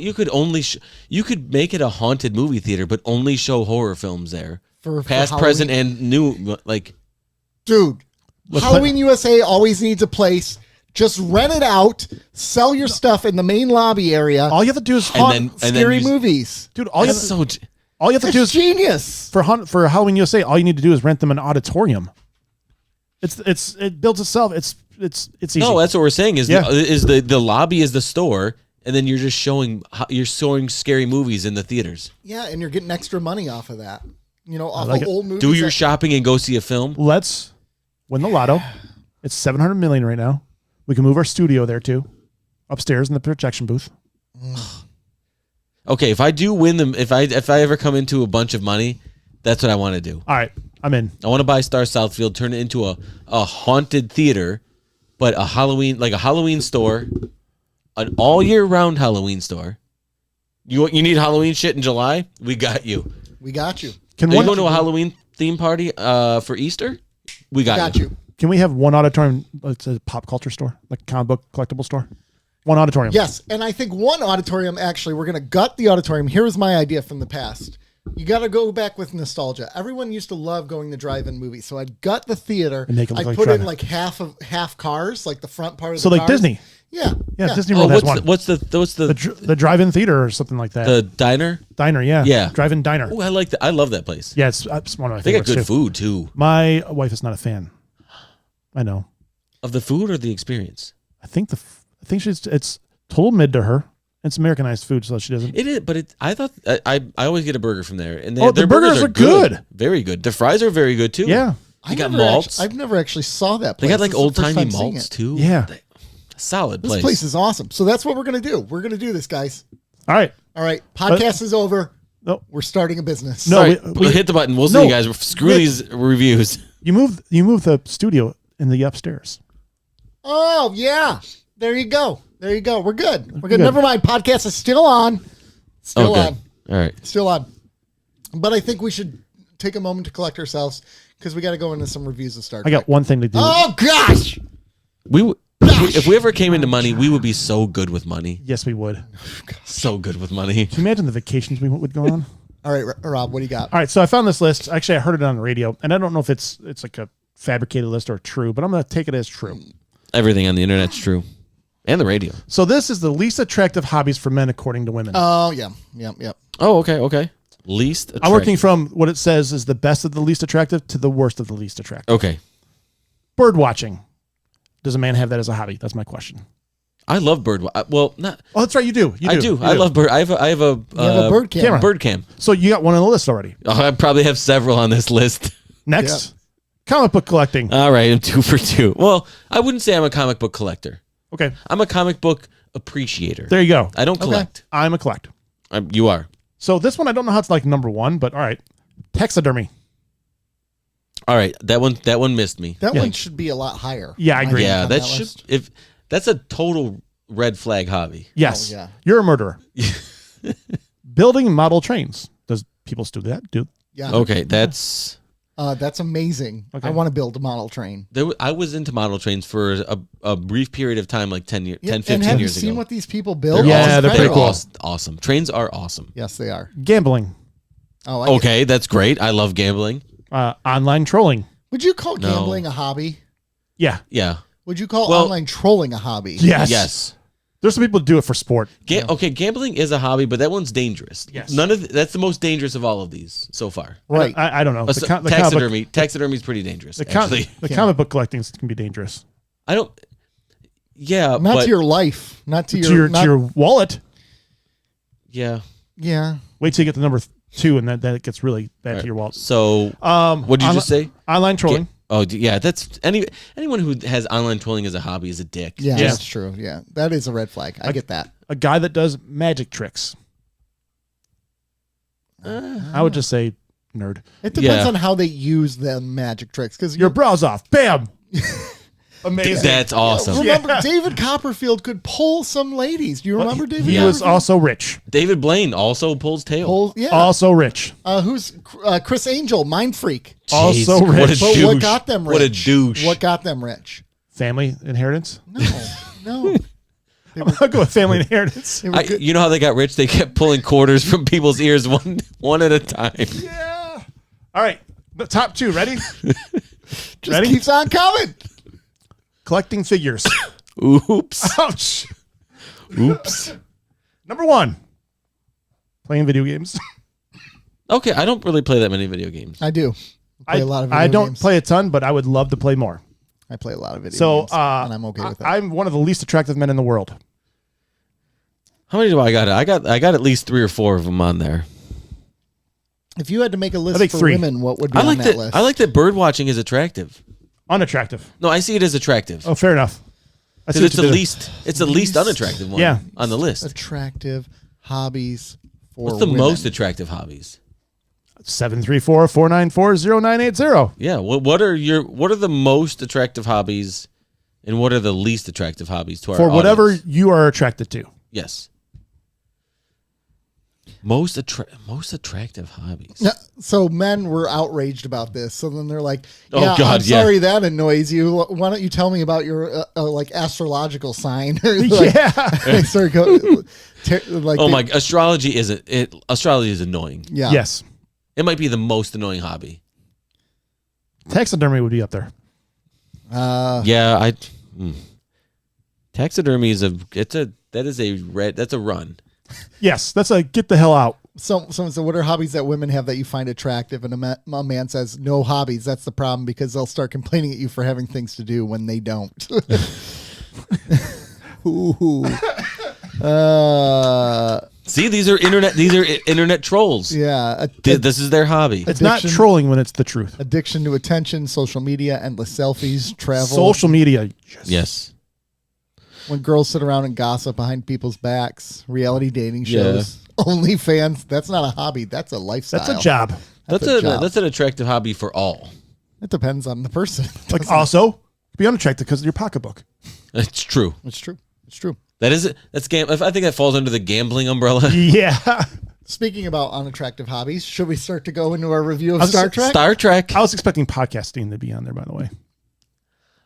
you could make it a haunted movie theater, but only show horror films there, For past, Halloween. present, and new. Like, Dude, Let's Halloween USA always needs a place. Just rent it out, sell your stuff in the main lobby area. all you have to do is And then Scary you- movies. dude. All you have that's to, so. all you have to do It's is genius. for Halloween USA. All you need to do is rent them an auditorium. It builds itself. It's easy. No, that's what we're saying. Yeah. The lobby is the store, and then you're just showing scary movies in the theaters. Yeah, and you're getting extra money off of that. Off like of it. old movies. Do your that- shopping and go see a film. Let's win the lotto. It's $700 million right now. We can move our studio there too, upstairs in the projection booth. Okay, if I do win them, if I ever come into a bunch of money, that's what I want to do. All right, I'm in. I want to buy Star Southfield, turn it into a haunted theater, but a Halloween store, an all year round Halloween store. You need Halloween shit in July? We got you. We got you. Can Are you one going to a Halloween theme party for Easter? We got you. Can we have one auditorium? It's a pop culture store, like comic book collectible store. One auditorium. Yes, and I think one auditorium, actually, we're going to gut the auditorium. Here's my idea from the past. You got to go back with nostalgia. Everyone used to love going to drive-in movies, so I'd gut the theater. And make it look I'd like put in drive-in. like half cars, like the front part of So the like cars. Disney. Yeah. Yeah, Disney Oh, World has one. what's the The drive-in theater or something like that. the diner? Diner, yeah. Yeah. Drive-in diner. Oh, I like that. I love that place. Yeah, it's one of my They got favorites good too. food too. My wife is not a fan. I know. Of the food or the experience? I think it's total mid to her. It's Americanized food, so she doesn't. It is, but I thought I always get a burger from there, and Oh, their the burgers are good. very good. The fries are very good too. Yeah, They got malts. I've never actually saw that They place. got like This is old the first timey time seeing malts it. too. Yeah. Solid This place. place is awesome. So that's what we're going to do. We're going to do this, guys. all right. All right. Podcast is over. No, We're starting a business. No. Sorry, we- hit the button. We'll No. see you guys. Screw these reviews. you move the studio in the upstairs. Oh, yeah. There you go. There you go. We're good. We're good. Good. Never mind. Podcast is still on. Still Okay. on. All right. Still on. But I think we should take a moment to collect ourselves because we got to go into some reviews of Star I Trek. got one thing to do. Oh, gosh. If we ever came into money, we would be so good with money. Yes, we would. So good with money. Can you imagine the vacations we would go on? All right, Rob, what do you got? All right, so I found this list. Actually, I heard it on the radio, and I don't know if it's like a fabricated list or true, but I'm going to take it as true. Everything on the internet's true, and the radio. So this is the least attractive hobbies for men according to women. Oh, yeah. Yep. Oh, okay. Least. I'm working from what it says is the best of the least attractive to the worst of the least attractive. Okay. Bird watching. Does a man have that as a hobby? That's my question. I love bird. Well, not. Oh, that's right. You do. I do. I love bird. I have a. You have a bird camera. Bird cam. So you got one on the list already. Oh, I probably have several on this list. Next, comic book collecting. All right, I'm 2 for 2. Well, I wouldn't say I'm a comic book collector. Okay, I'm a comic book appreciator. there you go. I don't collect. I'm a collector. You are. So this one I don't know how it's like number one, but all right. Taxidermy. All right, that one missed me. That Yeah. one should be a lot higher. Yeah, I agree. Yeah, on that that should. list. If that's a total red flag hobby. Yes. Oh, yeah. You're a murderer. Building model trains. Does people still do that? Yeah. Okay, that's. That's amazing. Okay. I want to build a model train. I was into model trains for a brief period of time, like 10 years, 10, and 15 have years you seen ago. what these people build? Yeah, It's they're pretty incredible. cool. Awesome. Trains are awesome. Yes, they are. Gambling. Oh, I get it. Okay, that's great. I love gambling. Online trolling. Would you call No. gambling a hobby? Yeah. Yeah. Would you call Well- online trolling a hobby? Yes. Yes. There's some people who do it for sport. Okay, gambling is a hobby, but that one's dangerous. Yes. That's the most dangerous of all of these so far. Right. I don't know. The comic book- Taxidermy is pretty dangerous. the actually, comic book collecting can be dangerous. I don't. Yeah, Not but to your life. Not to To your. your wallet. yeah. Yeah. Wait till you get to number 2, and then it gets really bad to your wallet. So, what did you just say? Online trolling. Yeah, that's anyone who has online trolling as a hobby is a dick. Yeah, Yeah. that's true. Yeah. That is a red flag. I get that. A guy that does magic tricks. Yeah. Yeah. Okay. That is a red flag. I I would just say nerd. It depends Yeah. on how they use the magic tricks. Because Your brow's off. Bam. Amazing. That's awesome. remember, Yeah. David Copperfield could pull some ladies. Do you remember David? He was Copperfield? also rich. David Blaine also pulls tail. Pull, yeah. Also rich. Who's Chris Angel? Mind Freak. Also Jeez, rich. What a But what douche. got them rich? What a douche. What got them rich? Family inheritance. No. I'll go with family inheritance. They were good. You know how they got rich? They kept pulling quarters from people's ears one at a time. Yeah. All right. The top 2. Ready? Just Ready? keeps on coming. Collecting figures. Oops. Ouch. Oops. Number 1. Playing video games. Okay, I don't really play that many video games. I do. Play a lot of video I don't games. play a ton, but I would love to play more. I play a lot of video So, games. And I'm okay with that. I'm one of the least attractive men in the world. How many do I got? I got at least 3 or 4 of them on there. If you had to make a list think for 3. women, what would be I like on that that. list? I like that bird watching is attractive. Unattractive. No, I see it as attractive. Oh, fair enough. I see Because what it's you did. the least unattractive one Yeah. on the list. attractive hobbies for What's the women. most attractive hobbies? 734-494-0980. Yeah. What are the most attractive hobbies, and what are the least attractive hobbies to our For whatever audience? you are attracted to. Yes. Most attractive hobbies. Yeah, so men were outraged about this. So then they're like, Oh, "Yeah, God, I'm yeah. sorry that annoys you. Why don't you tell me about your like astrological sign?" Like, Yeah. they start go, like, Oh they- my! Astrology isn't it? Astrology is annoying. yeah, Yes. It might be the most annoying hobby. Taxidermy would be up there. Yeah, taxidermy is that's a run. Yes. That's a get the hell out. So what are hobbies that women have that you find attractive? And a man says no hobbies. That's the problem because they'll start complaining at you for having things to do when they don't. Ooh. See, these are internet trolls. Yeah. This is their hobby. It's not Addiction. trolling when it's the truth. Addiction to attention, social media, endless selfies, travel. Social media. Yes. When girls sit around and gossip behind people's backs, reality dating shows, OnlyFans. That's not a hobby. That's a lifestyle. That's a job. That's a job. That's an attractive hobby for all. It depends on the person. Like also be unattractive because of your pocketbook. It's true. It's true. It's true. That is it. That's I think that falls under the gambling umbrella. Yeah. Speaking about unattractive hobbies, should we start to go into our review of Star Trek? Star Trek. I was expecting podcasting to be on there, by the way.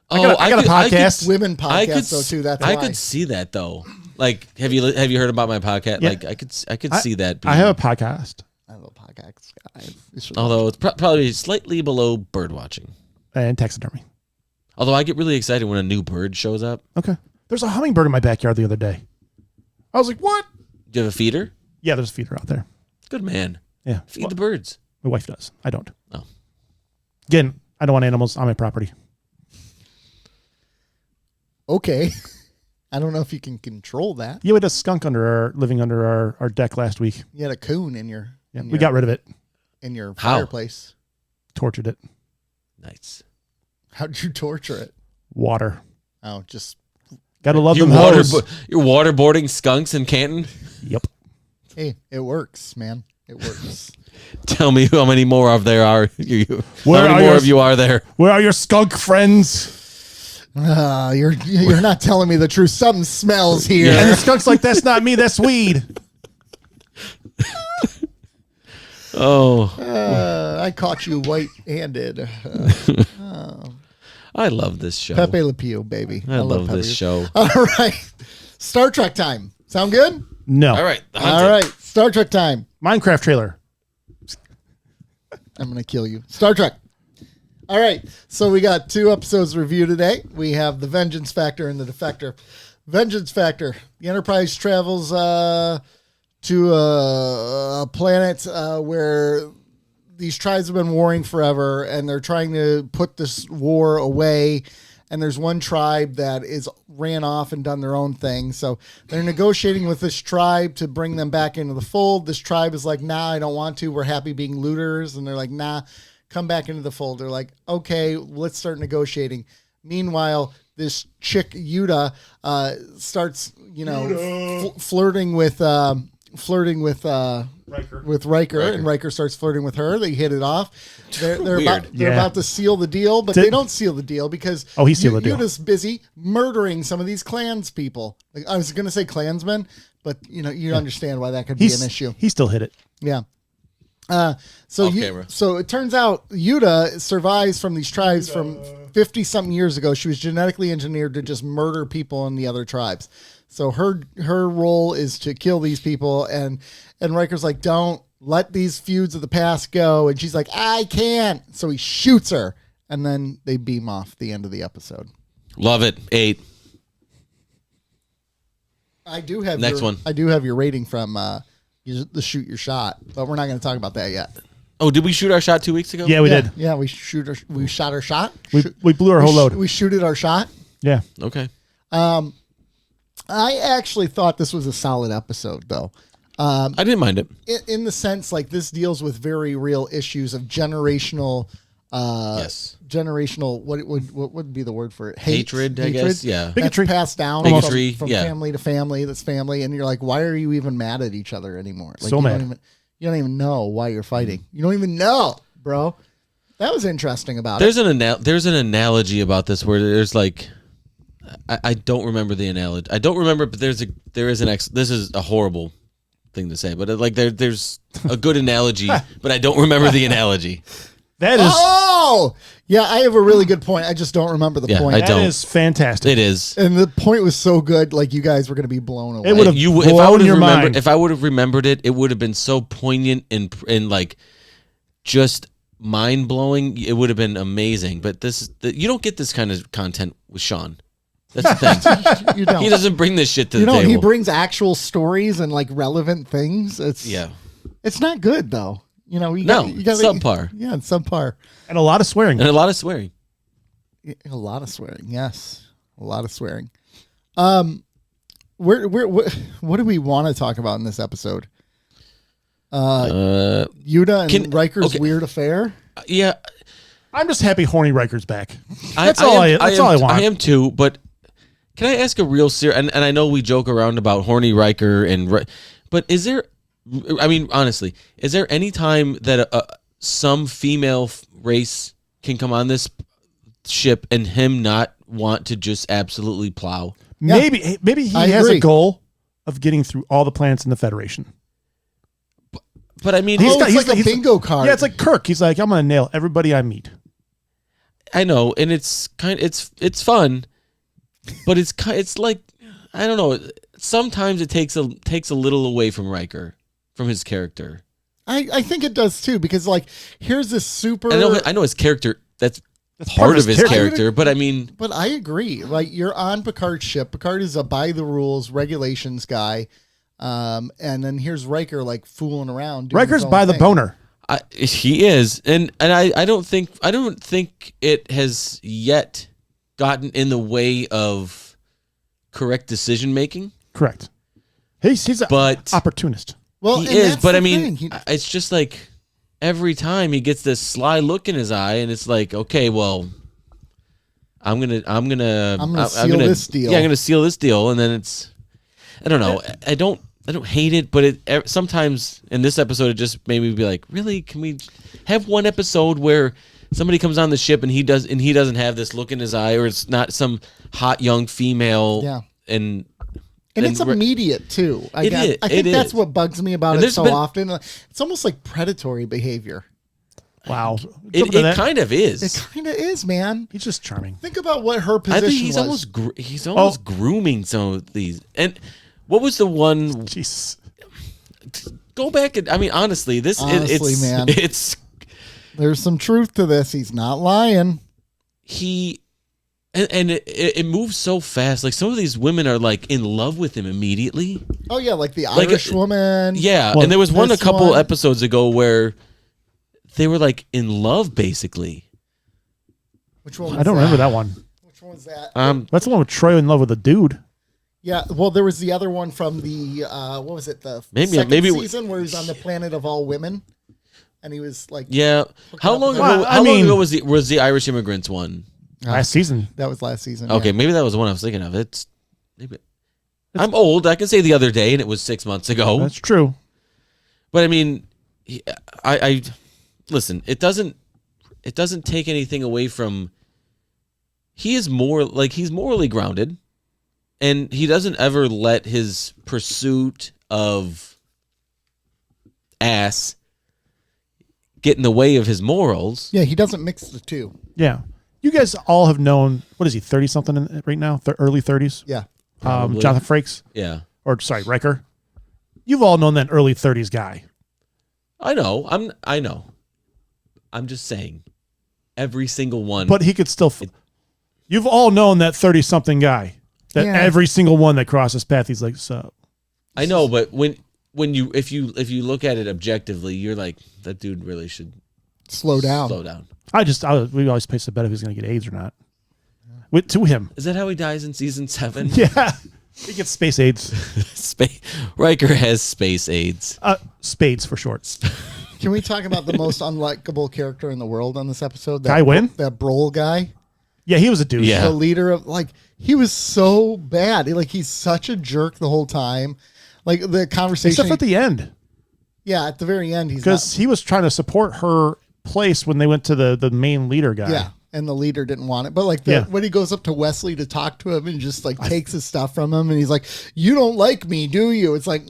Oh, I got a podcast. Women I could podcasts, though, too. That's I why. could see that though. Like, have you heard about my podcast? Yeah. Like, I could see that. I have a podcast I have a podcast, guys. You should although it's probably slightly below bird watching. and taxidermy. Although I get really excited when a new bird shows up. Okay. There's a hummingbird in my backyard the other day. I was like, what? Do you have a feeder? Yeah, there's a feeder out there. Good man. Yeah. Feed the birds. My wife does. I don't. Oh. Again, I don't want animals on my property. Okay. I don't know if you can control that. Yeah, we had a skunk living under our deck last week. You had a coon in your Yeah, we got rid of it. in your How? fireplace. Tortured it. Nice. How did you torture it? Water. Oh, just Gotta love You're them hoes. you're waterboarding skunks in Canton? Yep. hey, it works, man. It works. Tell me how many more of there are. Where how are many more your- of you are there? Where are your skunk friends? You're not telling me the truth. Something smells here. And the skunk's like, that's not me, that's weed. Oh, I caught you white-handed. I love this show. Pepe Le Pew, baby. I love Pepe this Le show. All right. Star Trek time. Sound good? No. All right. All right. Star Trek time. Minecraft trailer. I'm going to kill you. Star Trek. All right. So we got 2 episodes to review today. We have the Vengeance Factor and the Defector. Vengeance Factor. The Enterprise travels to a planet where these tribes have been warring forever, and they're trying to put this war away. And there's one tribe that is ran off and done their own thing. So they're negotiating with this tribe to bring them back into the fold. This tribe is like, nah, I don't want to. We're happy being looters. And they're like, nah, come back into the fold. They're like, okay, let's start negotiating. Meanwhile, this chick Yuta starts, flirting with flirting with Riker, and Riker starts flirting with her. They hit it off. They're about to seal the deal, but they don't seal the deal because he sealed the deal. Yuda's busy murdering some of these clans people. Like, I was going to say clansmen, but you understand why that could be an issue. He still hit it. Yeah. So it turns out Yuta survives from these tribes from 50-something years ago. She was genetically engineered to just murder people in the other tribes. So her role is to kill these people, and Riker's like, don't let these feuds of the past go. And she's like, I can't. So he shoots her, and then they beam off the end of the episode. Love it. 8. I do have Next one. I do have your rating from the shoot your shot, but we're not going to talk about that yet. Oh, did we shoot our shot 2 weeks ago? Yeah, we did. Yeah, we shot our shot. We blew our whole load. We shooted our shot. Yeah. Okay. I actually thought this was a solid episode, though. I didn't mind it. In the sense, like, this deals with very real issues of generational. Yes. Generational. What would be the word for it? Hatred, I guess. Yeah. Bigotry. That's passed down Bigotry, from yeah. family to family. That's family, and you're like, why are you even mad at each other anymore? Like, So mad. You don't even know why you're fighting. You don't even know, bro. That was interesting about There's it. there's an analogy about this where there's like, I don't remember the analogy. I don't remember, but there is this is a horrible thing to say, but there's a good analogy, but I don't remember the analogy. That is Yeah, I have a really good point. I just don't remember the point. I don't. That is fantastic. It is. And the point was so good, like you guys were going to be blown away. It would have blown your mind. If I would have remembered it, it would have been so poignant and like just mind blowing. It would have been amazing. But you don't get this kind of content with Sean. That's the thing. You don't. He doesn't bring this shit to the You know, table. he brings actual stories and like relevant things. It's not good though. You know, you got subpar. Yeah, it's subpar. And a lot of swearing. And a lot of swearing. A lot of swearing. Yes, a lot of swearing. What do we want to talk about in this episode? Yuta and Riker's weird affair. Yeah, I'm just happy horny Riker's back. That's all I want. I am too, but can I ask a real serious? And I know we joke around about horny Riker but is there? I mean, honestly, is there any time that some female race can come on this ship and him not want to just absolutely plow? Yeah. Maybe he has a goal of getting through all the planets in the Federation. But I mean, he's like a bingo card. Yeah, it's like Kirk. He's like, I'm gonna nail everybody I meet. I know, and it's fun, but it's like, I don't know. Sometimes it takes a little away from Riker, from his character. I think it does too, because like here's this super. I know his character. That's part of his character, but I mean. But I agree. Like, you're on Picard's ship. Picard is a by the rules regulations guy, and then here's Riker like fooling around. Riker's by the boner. He is, and I don't think it has yet gotten in the way of correct decision making. Correct. He's an opportunist. Well, he is, but I mean, it's just like every time he gets this sly look in his eye, and it's like, okay, well, I'm gonna seal this deal. Yeah, I'm gonna seal this deal, and then it's, I don't know, I don't hate it, but sometimes in this episode it just made me be like, really, can we have one episode where somebody comes on the ship and he doesn't have this look in his eye, or it's not some hot young female, and it's immediate too. I think that's what bugs me about it so often. It's almost like predatory behavior. Wow, it kind of is. It kind of is, man. He's just charming. Think about what her position I think he's almost grooming some of these. And what was the one? Jesus. Go back and honestly, man, it's there's some truth to this. He's not lying. And it moves so fast. Like, some of these women are like in love with him immediately. Oh yeah, like the Irish woman. Yeah, and there was a couple episodes ago where they were like in love, basically. Which one? I don't remember that one. Which one was that? That's the one with Troy in love with a dude. Yeah, well, there was the other one from the what was it? The second season where he was on the planet of all women, and he was like, yeah. How long ago? How long ago was the Irish immigrants one? Last season. That was last season. Okay, maybe that was the one I was thinking of. I'm old. I can say the other day, and it was 6 months ago. That's true. But I mean, I listen. It doesn't take anything away from. He is more like he's morally grounded, and he doesn't ever let his pursuit of ass get in the way of his morals. Yeah, he doesn't mix the two. Yeah. You guys all have known, what is he, 30-something right now? Early 30s? Yeah. Probably. Jonathan Frakes? Yeah. Or, sorry, Riker? You've all known that early 30s guy. I know. I know. I'm just saying. Every single one. But he could still... You've all known that 30-something guy. That every single one that crosses path, he's like, so... I know, but if you look at it objectively, you're like, that dude really should slow down. We always place a bet if he's going to get AIDS or not. To him. Is that how he dies in season 7? Yeah. He gets space AIDS. Riker has space AIDS. Spades for short. Can we talk about the most unlikable character in the world on this episode? Guy Wynn? That Brol guy. Yeah, he was a douche. Yeah. The leader of, he was so bad. He's such a jerk the whole time. The conversation. Except at the end. Yeah, at the very end, because he was trying to support her place when they went to the main leader guy. Yeah, and the leader didn't want it. But when he goes up to Wesley to talk to him and just takes his stuff from him, and he's like, "You don't like me, do you?" It's like,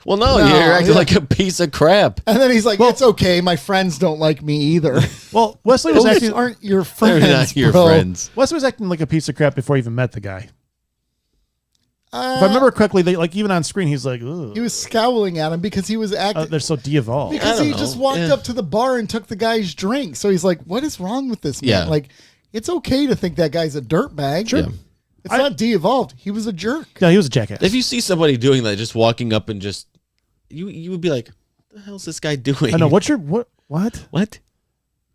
well, no, you're acting like a piece of crap. And then he's like, "It's okay, my friends don't like me either." Well, Wesley was acting aren't your friends, They're not your bro. friends. Wesley was acting like a piece of crap before he even met the guy. If I remember correctly, they even on screen, he's like, ugh. He was scowling at him because he was acting. They're so de-evolved. Because he just walked up to the bar and took the guy's drink. So he's like, "What is wrong with this man?" Yeah. It's okay to think that guy's a dirtbag. Sure. Yeah. It's not de-evolved. He was a jerk. Yeah, he was a jackass. If you see somebody doing that, just walking up and just you would be like, "What the hell's this guy doing?" I know. What? What?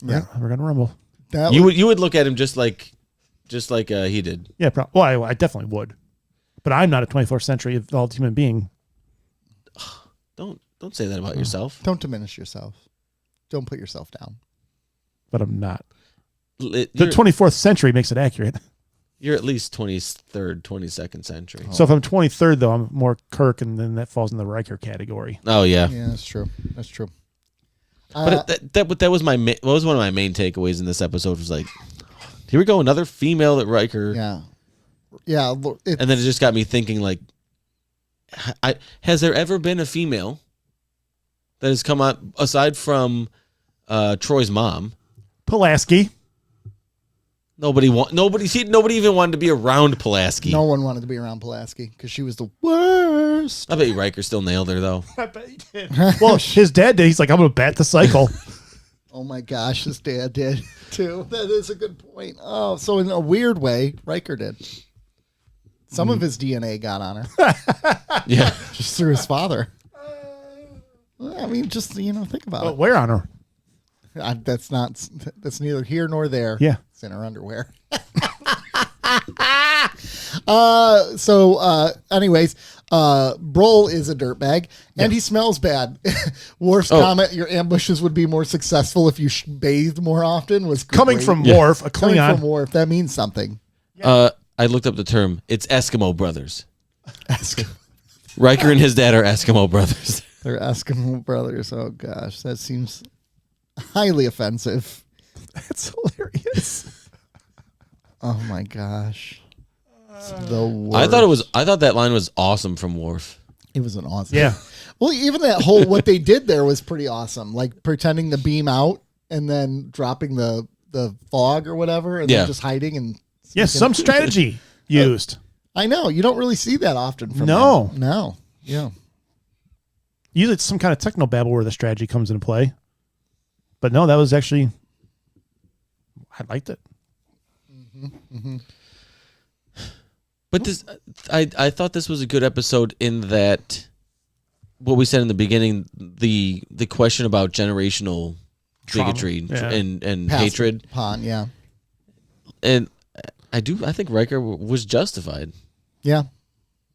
Yeah, we're gonna rumble. You would look at him just like he did. Yeah. Well, I definitely would. But I'm not a 24th century evolved human being. Don't say that about yourself. Don't diminish yourself. Don't put yourself down. But I'm not. The 24th century makes it accurate. You're at least 23rd, 22nd century. So if I'm 23rd, though, I'm more Kirk, and then that falls in the Riker category. Oh yeah. Yeah, that's true. That's true. But that was one of my main takeaways in this episode was like, here we go, another female at Riker. Yeah. Yeah. And then it just got me thinking, like, has there ever been a female that has come out aside from Troy's mom? Pulaski. Nobody even wanted to be around Pulaski. No one wanted to be around Pulaski because she was the worst. I bet you Riker still nailed her though. I bet he did. Well, his dad did. He's like, I'm gonna bat the cycle. Oh my gosh, his dad did too. That is a good point. Oh, so in a weird way, Riker did. Some of his DNA got on her. Yeah. Just through his father. I mean, just, think about But it. where on her? That's neither here nor there. Yeah. It's in her underwear. Anyways, Brol is a dirtbag and he smells bad. Worf's comment, your ambushes would be more successful if you bathed more often, was great. Coming from Worf, a Coming Klingon. from Worf, that means something. I looked up the term. It's Eskimo brothers. Riker and his dad are Eskimo brothers. They're Eskimo brothers. Oh gosh, that seems highly offensive. That's hilarious. Oh my gosh. It's the worst. I thought that line was awesome from Worf. It was an awesome. Yeah. Well, even that whole what they did there was pretty awesome. Like pretending to beam out and then dropping the fog or whatever, and then just hiding and Yes, some strategy used. I know you don't really see that often from No. them. No. Yeah. Usually it's some kind of technobabble where the strategy comes into play. But no, that was actually I liked it. But this, I thought this was a good episode in that what we said in the beginning, the question about generational Trauma. bigotry Yeah. and Passed hatred, upon, yeah. and I think Riker was justified. Yeah.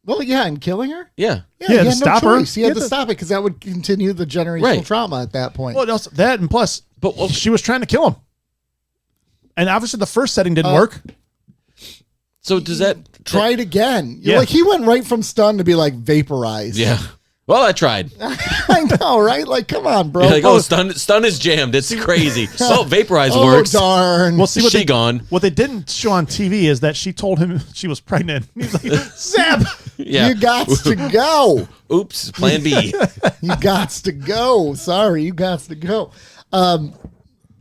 Well, yeah, and killing her? Yeah, Yeah, He had to no stop her. choice. He had to stop it because that would continue the generational Right. trauma at that point. Well, also that and plus, she was trying to kill him. And obviously the first setting didn't work. So does that Try it again. You're Yeah. like, he went right from stun to be like vaporized. Yeah. Well, I tried. I know, right? Like, come on, bro. You're like, oh, stun is jammed. It's crazy. Oh, vaporize oh, works. darn. Well, see what She they, gone. what they didn't show on TV is that she told him she was pregnant. He's like, Zap! Yeah. You got to go. Oops. Plan B. You got to go. Sorry, you got to go.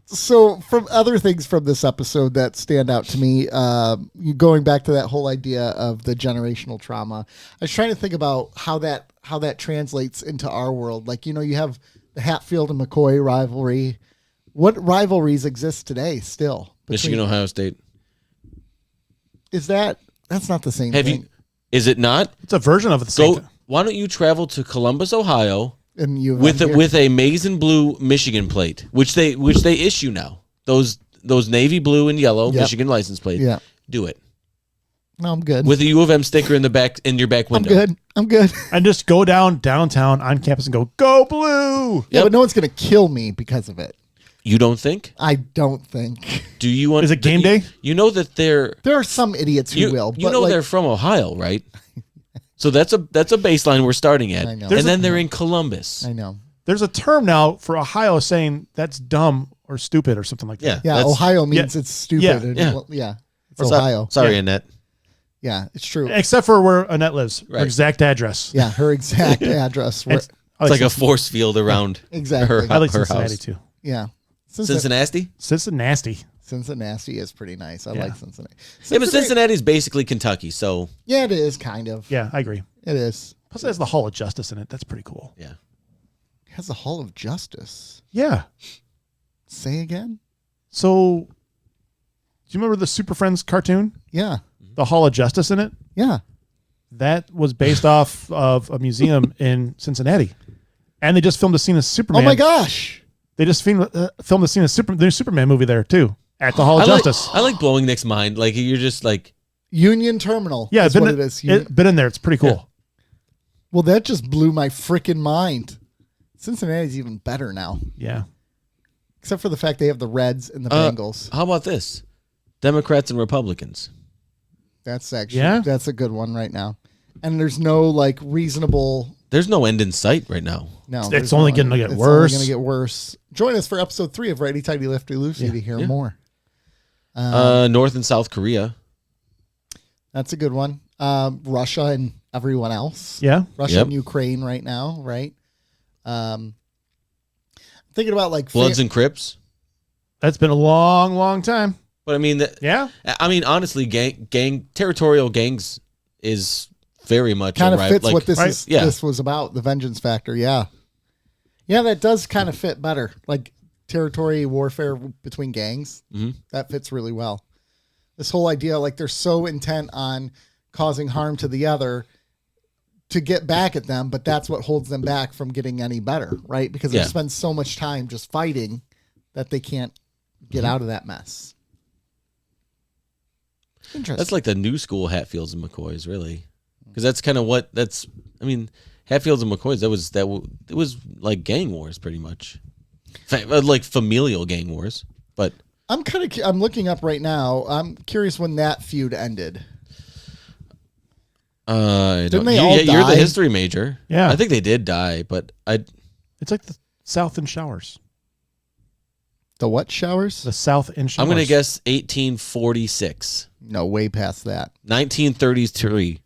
So from other things from this episode that stand out to me, going back to that whole idea of the generational trauma, I was trying to think about how that translates into our world. Like, you know, you have the Hatfield and McCoy rivalry. What rivalries exist today still? Michigan, Ohio State. That's not the same Have thing. you? Is it not? It's a version of the same Go. thing. Why don't you travel to Columbus, Ohio, And you with a maize and blue Michigan plate, which they issue now. Those navy blue and yellow Yep. Michigan license plate. Yeah. Do it No, I'm good. with a U of M sticker in your back I'm window. good. And just go downtown on campus and go blue. Yeah, Yep. but no one's gonna kill me because of it. You don't think? I don't think. Do you want? Is it game day? You know that they're There are some idiots who will. You but know like, they're from Ohio, right? So that's a baseline we're starting at. I know. And then they're in Columbus. I know. There's a term now for Ohio saying that's dumb or stupid or something like that. Yeah, That's- Ohio means it's stupid. Yeah, and, yeah. well, yeah. It's So- Ohio. Sorry, Yeah. Annette. Yeah, it's true. Except for where Annette lives. Her Right. exact address. Yeah, her exact address. Where, It's, It's like a force field around exactly. her, I like her Cincinnati house. too. Yeah. Cincinnati? Cincinnati. Cincinnati is pretty nice. I Yeah. like Cincinnati. Yeah, but Cincinnati's basically Kentucky, so Yeah, it is kind of. Yeah, I agree. It is. Plus, it has the Hall of Justice in it. That's pretty cool. yeah. It has a Hall of Justice. Yeah. Say again? So, do you remember the Super Friends cartoon? Yeah. The Hall of Justice in it? Yeah. That was based off of a museum in Cincinnati. And they just filmed a scene of Superman. Oh my gosh. They just filmed a scene of the new Superman movie there, too, at the Hall of Justice. I like blowing Nick's mind. Like, you're just like, Union Terminal. Yeah, that's been, what it is. been in there. It's pretty cool. Well, that just blew my freaking mind. Cincinnati's even better now. Yeah. Except for the fact they have the Reds and the Bengals. how about this? Democrats and Republicans. That's actually Yeah? that's a good one right now. And there's no like reasonable. There's no end in sight right now. No, It's there's only no- gonna get it's worse. Only going to get worse. Join us for episode 3 of Righty Tighty Lefty Loosey to hear yeah. more. North and South Korea. That's a good one. Russia and everyone else. Yeah. Russia Yep. and Ukraine right now, right? Thinking about like Bloods and Crips. That's been a long, long time. But I mean, Yeah. honestly, gang territorial gangs is very much kind of a fits like, what this right? is. Yeah. This was about, the vengeance factor. Yeah, yeah, that does kind of fit better. Like territory warfare between gangs. Mhm. That fits really well. This whole idea, like they're so intent on causing harm to the other to get back at them, but that's what holds them back from getting any better, right? Because they Yeah. spend so much time just fighting that they can't get out of that mess. Interesting. That's like the new school Hatfields and McCoys, really, because that's kind of what that's. I mean, Hatfields and McCoys. It was like gang wars, pretty much, like familial gang wars. But I'm looking up right now. I'm curious when that feud ended. didn't they all You're the die? history major. Yeah. I think they did die, but It's like the South in showers. The what showers? The South in showers. I'm gonna guess 1846, No, way past that. 1933.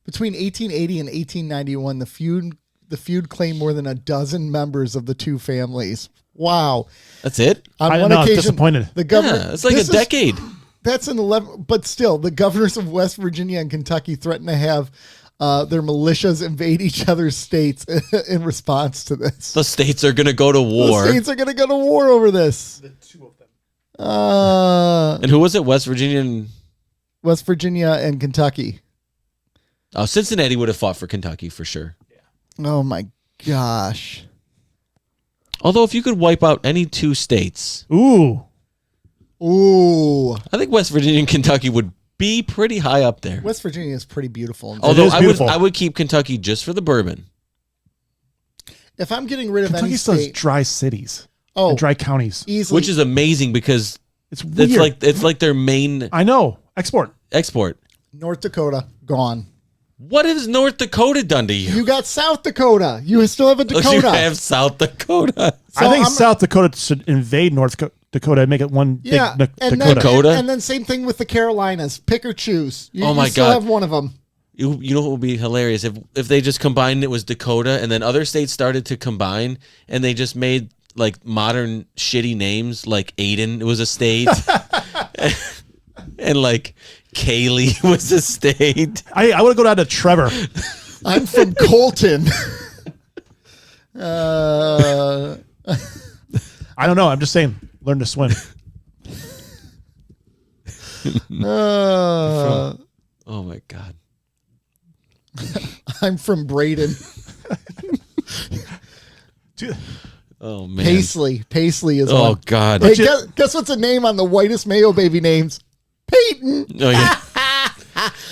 Between 1880 and 1891, the feud claimed more than a dozen members of the two families. Wow. That's it. On I one know, I'm occasion, disappointed. the governor. Yeah, it's like a this is- decade. That's an 11, but still, the governors of West Virginia and Kentucky threatened to have their militias invade each other's states in response to this. The states are gonna go to The war. states are going to go to war over this. The two of them. And who was it? West Virginia and West Virginia and Kentucky. Cincinnati would have fought for Kentucky for sure. Oh my gosh. Although if you could wipe out any two states, Ooh. Ooh. I think West Virginia and Kentucky would be pretty high up there. West Virginia is pretty beautiful. Although is beautiful. I would keep Kentucky just for the bourbon. If I'm getting rid of Kentucky any still has state, dry cities oh, and dry counties. easily, Which is amazing because It's weird. it's like their main. I know. Export. North Dakota, gone. What has North Dakota done to you? You got South Dakota. You still have a Dakota. You have South Dakota. I think South Dakota should invade North Dakota and make it one big Dakota. And then same thing with the Carolinas. Pick or choose. Oh my you still God. have one of them. You know what would be hilarious if they just combined it with Dakota, and then other states started to combine, and they just made like modern shitty names, like Aiden was a state, and like Kaylee was a state. I want to go down to Trevor. I'm from Colton. I don't know. I'm just saying, learn to swim. Oh my God. I'm from Braden. Oh man. Paisley is Oh one. God. Hey, guess what's a name on the whitest Mayo baby names? Peyton. Oh, yeah.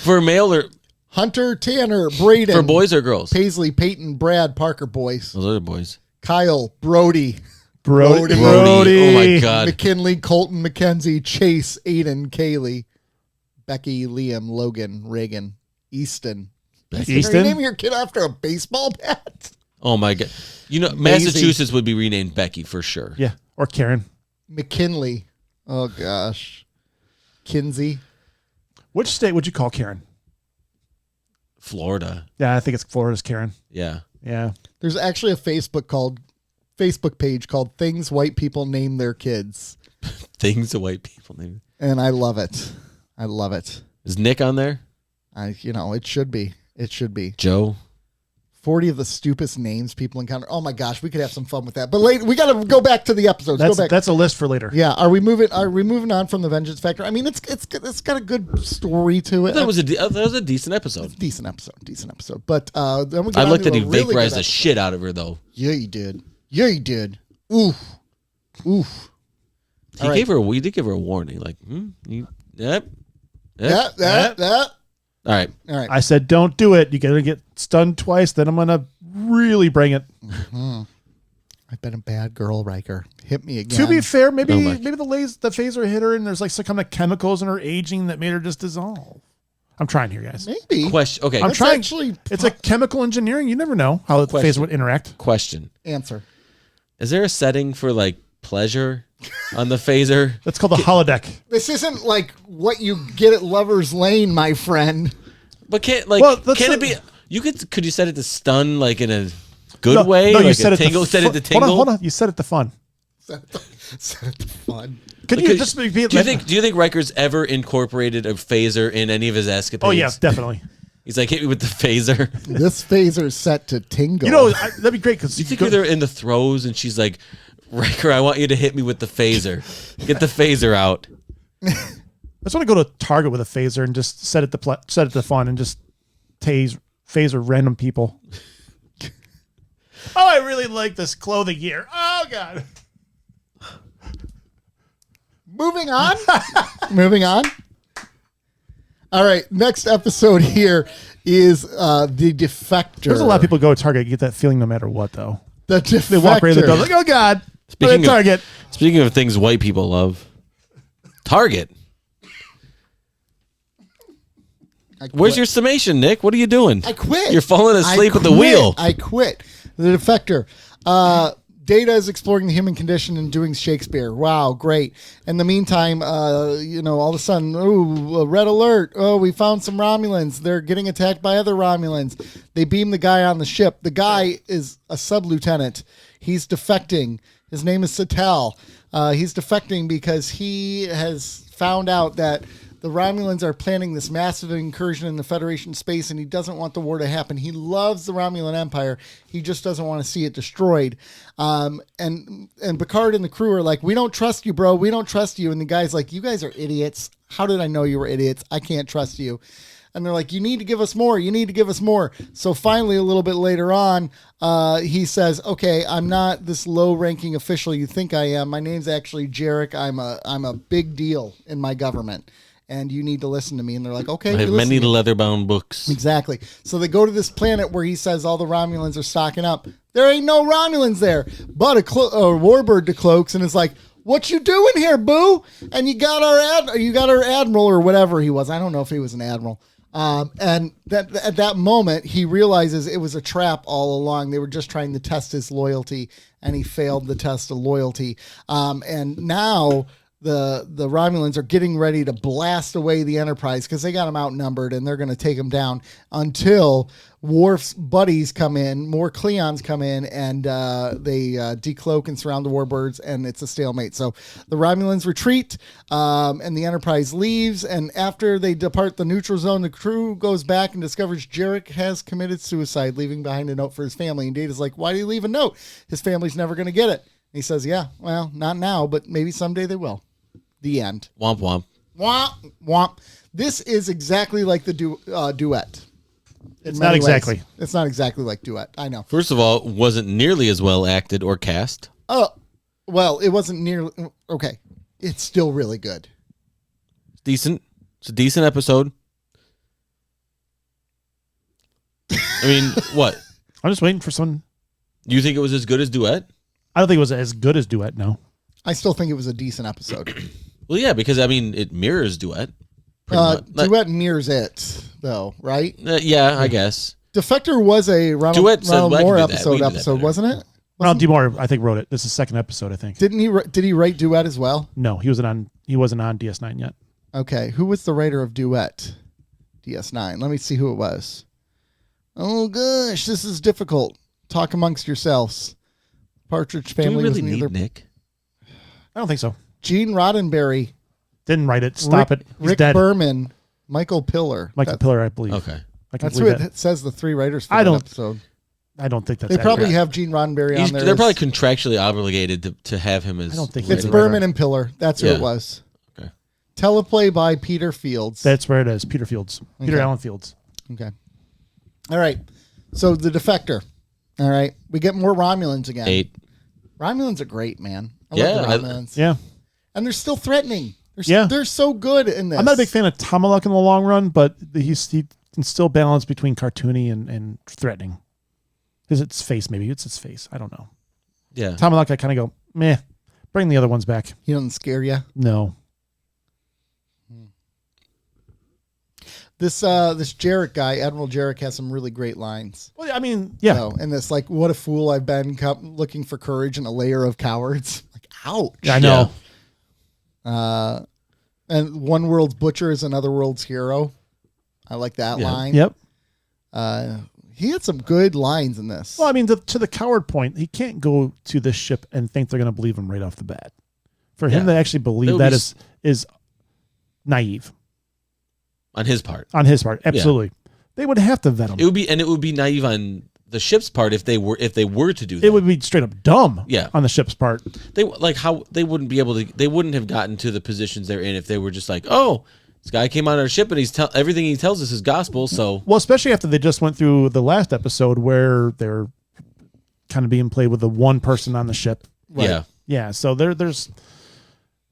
For male or Hunter, Tanner, Braden. for boys or girls? Paisley, Peyton, Brad, Parker boys. Those are the boys. Kyle, Brody. Brody. Oh my God. McKinley, Colton, Mackenzie, Chase, Aiden, Kaylee, Becky, Liam, Logan, Reagan, Easton. Are you naming your kid after a baseball bat? Oh my God. You know, Massachusetts would be renamed Becky for sure. Yeah, or Karen. McKinley. Oh gosh. Kinsey. Which state would you call Karen? Florida. Yeah, I think it's Florida's Karen. Yeah. Yeah. There's actually a Facebook page called Things White People Name Their Kids. Things the white people name. And I love it. I love it. Is Nick on there? It should be. It should be. Joe? 40 of the stupidest names people encounter. Oh my gosh, we could have some fun with that. But later, we got to go back to the episodes. That's a list for later. Yeah, are we moving on from the Vengeance Factor? I mean, it's got a good story to it. That was a decent episode. Decent episode. But then we I looked at he him vaporized the shit out of her though. Yeah, you did. Oof. We did give her a warning. Like, yep. All right. I said, don't do it. You're going to get stunned twice. Then I'm going to really bring it. Mm-hmm. I've been a bad girl, Riker. Hit me again. To be fair, maybe the phaser hit her and there's like some kind of chemicals in her aging that made her just dissolve. I'm trying here, guys. Maybe. Question. Okay. I'm trying. It's a chemical engineering. You never know how the phaser would interact. Question. Answer. Is there a setting for like pleasure on the phaser? That's called the holodeck. This isn't like what you get at Lover's Lane, my friend. But can it be? Could you set it to stun like in a good way? No, like you set it tingle. Set it to tingle. Hold on. You set it to fun. Set it to fun. Could you just repeat? Do you think Riker's ever incorporated a phaser in any of his escapades? Oh yes, definitely. He's like, hit me with the phaser. This phaser's set to tingle. That'd be great because you think they're in the throes and she's like, Riker, I want you to hit me with the phaser. Get the phaser out. I just want to go to Target with a phaser and just set it to fun and just phaser random people. Oh, I really like this clothing here. Oh God. Moving on. All right, next episode here is the Defector. There's a lot of people go to Target. You get that feeling no matter what, though. The Defector. They walk right in the door like, oh God. Target. Speaking of things white people love, Target. Where's your summation, Nick? What are you doing? I quit. You're falling asleep at the wheel. I quit. The Defector. Data is exploring the human condition and doing Shakespeare. Wow, great. In the meantime, all of a sudden, red alert. Oh, we found some Romulans. They're getting attacked by other Romulans. They beam the guy on the ship. The guy is a sub-lieutenant. He's defecting. His name is Satel. He's defecting because he has found out that the Romulans are planning this massive incursion in the Federation space, and he doesn't want the war to happen. He loves the Romulan Empire. He just doesn't want to see it destroyed. And Picard and the crew are like, we don't trust you, bro. We don't trust you. And the guy's like, you guys are idiots. How did I know you were idiots? I can't trust you. And they're like, you need to give us more. You need to give us more. So finally, a little bit later on, he says, okay, I'm not this low-ranking official you think I am. My name's actually Jarek. I'm a big deal in my government. And you need to listen to me. And they're like, okay. I have many leather-bound books. Exactly. So they go to this planet where he says all the Romulans are stocking up. There ain't no Romulans there. But a warbird decloaks and is like, what you doing here, boo? And you got our admiral or whatever he was. I don't know if he was an admiral. And that at that moment, he realizes it was a trap all along. They were just trying to test his loyalty, and he failed the test of loyalty. And now the Romulans are getting ready to blast away the Enterprise because they got them outnumbered, and they're going to take them down until Worf's buddies come in, more Cleons come in, and they decloak and surround the warbirds, and it's a stalemate. So the Romulans retreat, and the Enterprise leaves, and after they depart the neutral zone, the crew goes back and discovers Jarek has committed suicide, leaving behind a note for his family. And Data's like, why do you leave a note? His family's never going to get it. And he says, yeah, well, not now, but maybe someday they will. The end. Womp womp. Womp, womp. This is exactly like the duet. It's not exactly. It's not exactly like Duet. I know. First of all, wasn't nearly as well acted or cast. Oh, well, it wasn't nearly. Okay. It's still really good. Decent. It's a decent episode. I mean, what? I'm just waiting for someone. You think it was as good as Duet? I don't think it was as good as Duet, no. I still think it was a decent episode. Well, yeah, because, I mean, it mirrors Duet. Duet mirrors it, though, right? Yeah, I guess. Defector was a Ronald Moore episode, wasn't it? Ronald D. Moore, I think, wrote it. This is the second episode, I think. Did he write Duet as well? No, he wasn't on DS9 yet. Okay, who was the writer of Duet? DS9. Let me see who it was. Oh gosh, this is difficult. Talk amongst yourselves. Partridge Family. Do we was really neither. need Nick? I don't think so. Gene Roddenberry. Didn't write it. Stop it. He's Rick dead. Berman. Michael Pillar. Michael Pillar, I believe. Okay. I can That's believe what that. it says. The three writers for I that don't- episode. I don't think that's They probably accurate. have Gene Roddenberry on there. They're probably contractually obligated to have him as. I don't think It's he's Berman and Pillar. That's who Yeah. it was. Okay. Teleplay by Peter Fields. That's where it is. Peter Fields. Peter Okay. Allen Fields. Okay. All right. So the Defector. All right. We get more Romulans again. 8. Romulans are great, man. I Yeah, love the Romulans. Yeah. And they're still threatening. Yeah. They're so good in this. I'm not a big fan of Tomalak in the long run, but he can still balance between cartoony and threatening. Is its face, maybe. It's its face. I don't know. Yeah. Tomalak, I kind of go, meh. Bring the other ones back. He doesn't scare you. No. This Jarek guy, Admiral Jarek, has some really great lines. Well, I mean, yeah. So, and this, like, what a fool I've been looking for courage in a layer of cowards. Like, ouch. Yeah, I know. And one world's butcher is another world's hero. I like that line. Yep. He had some good lines in this. Well, I mean, to the coward point, he can't go to this ship and think they're going to believe him right off the bat. For him to actually believe that is naive On his part. on his part. Absolutely. They would have to vet him. It would be naive on the ship's part if they were to do that. It would be straight up dumb Yeah. on the ship's part. They wouldn't have gotten to the positions they're in if they were just like, oh, this guy came on our ship and everything he tells us is gospel. So Well, especially after they just went through the last episode where they're kind of being played with the one person on the ship. yeah, Yeah, so there's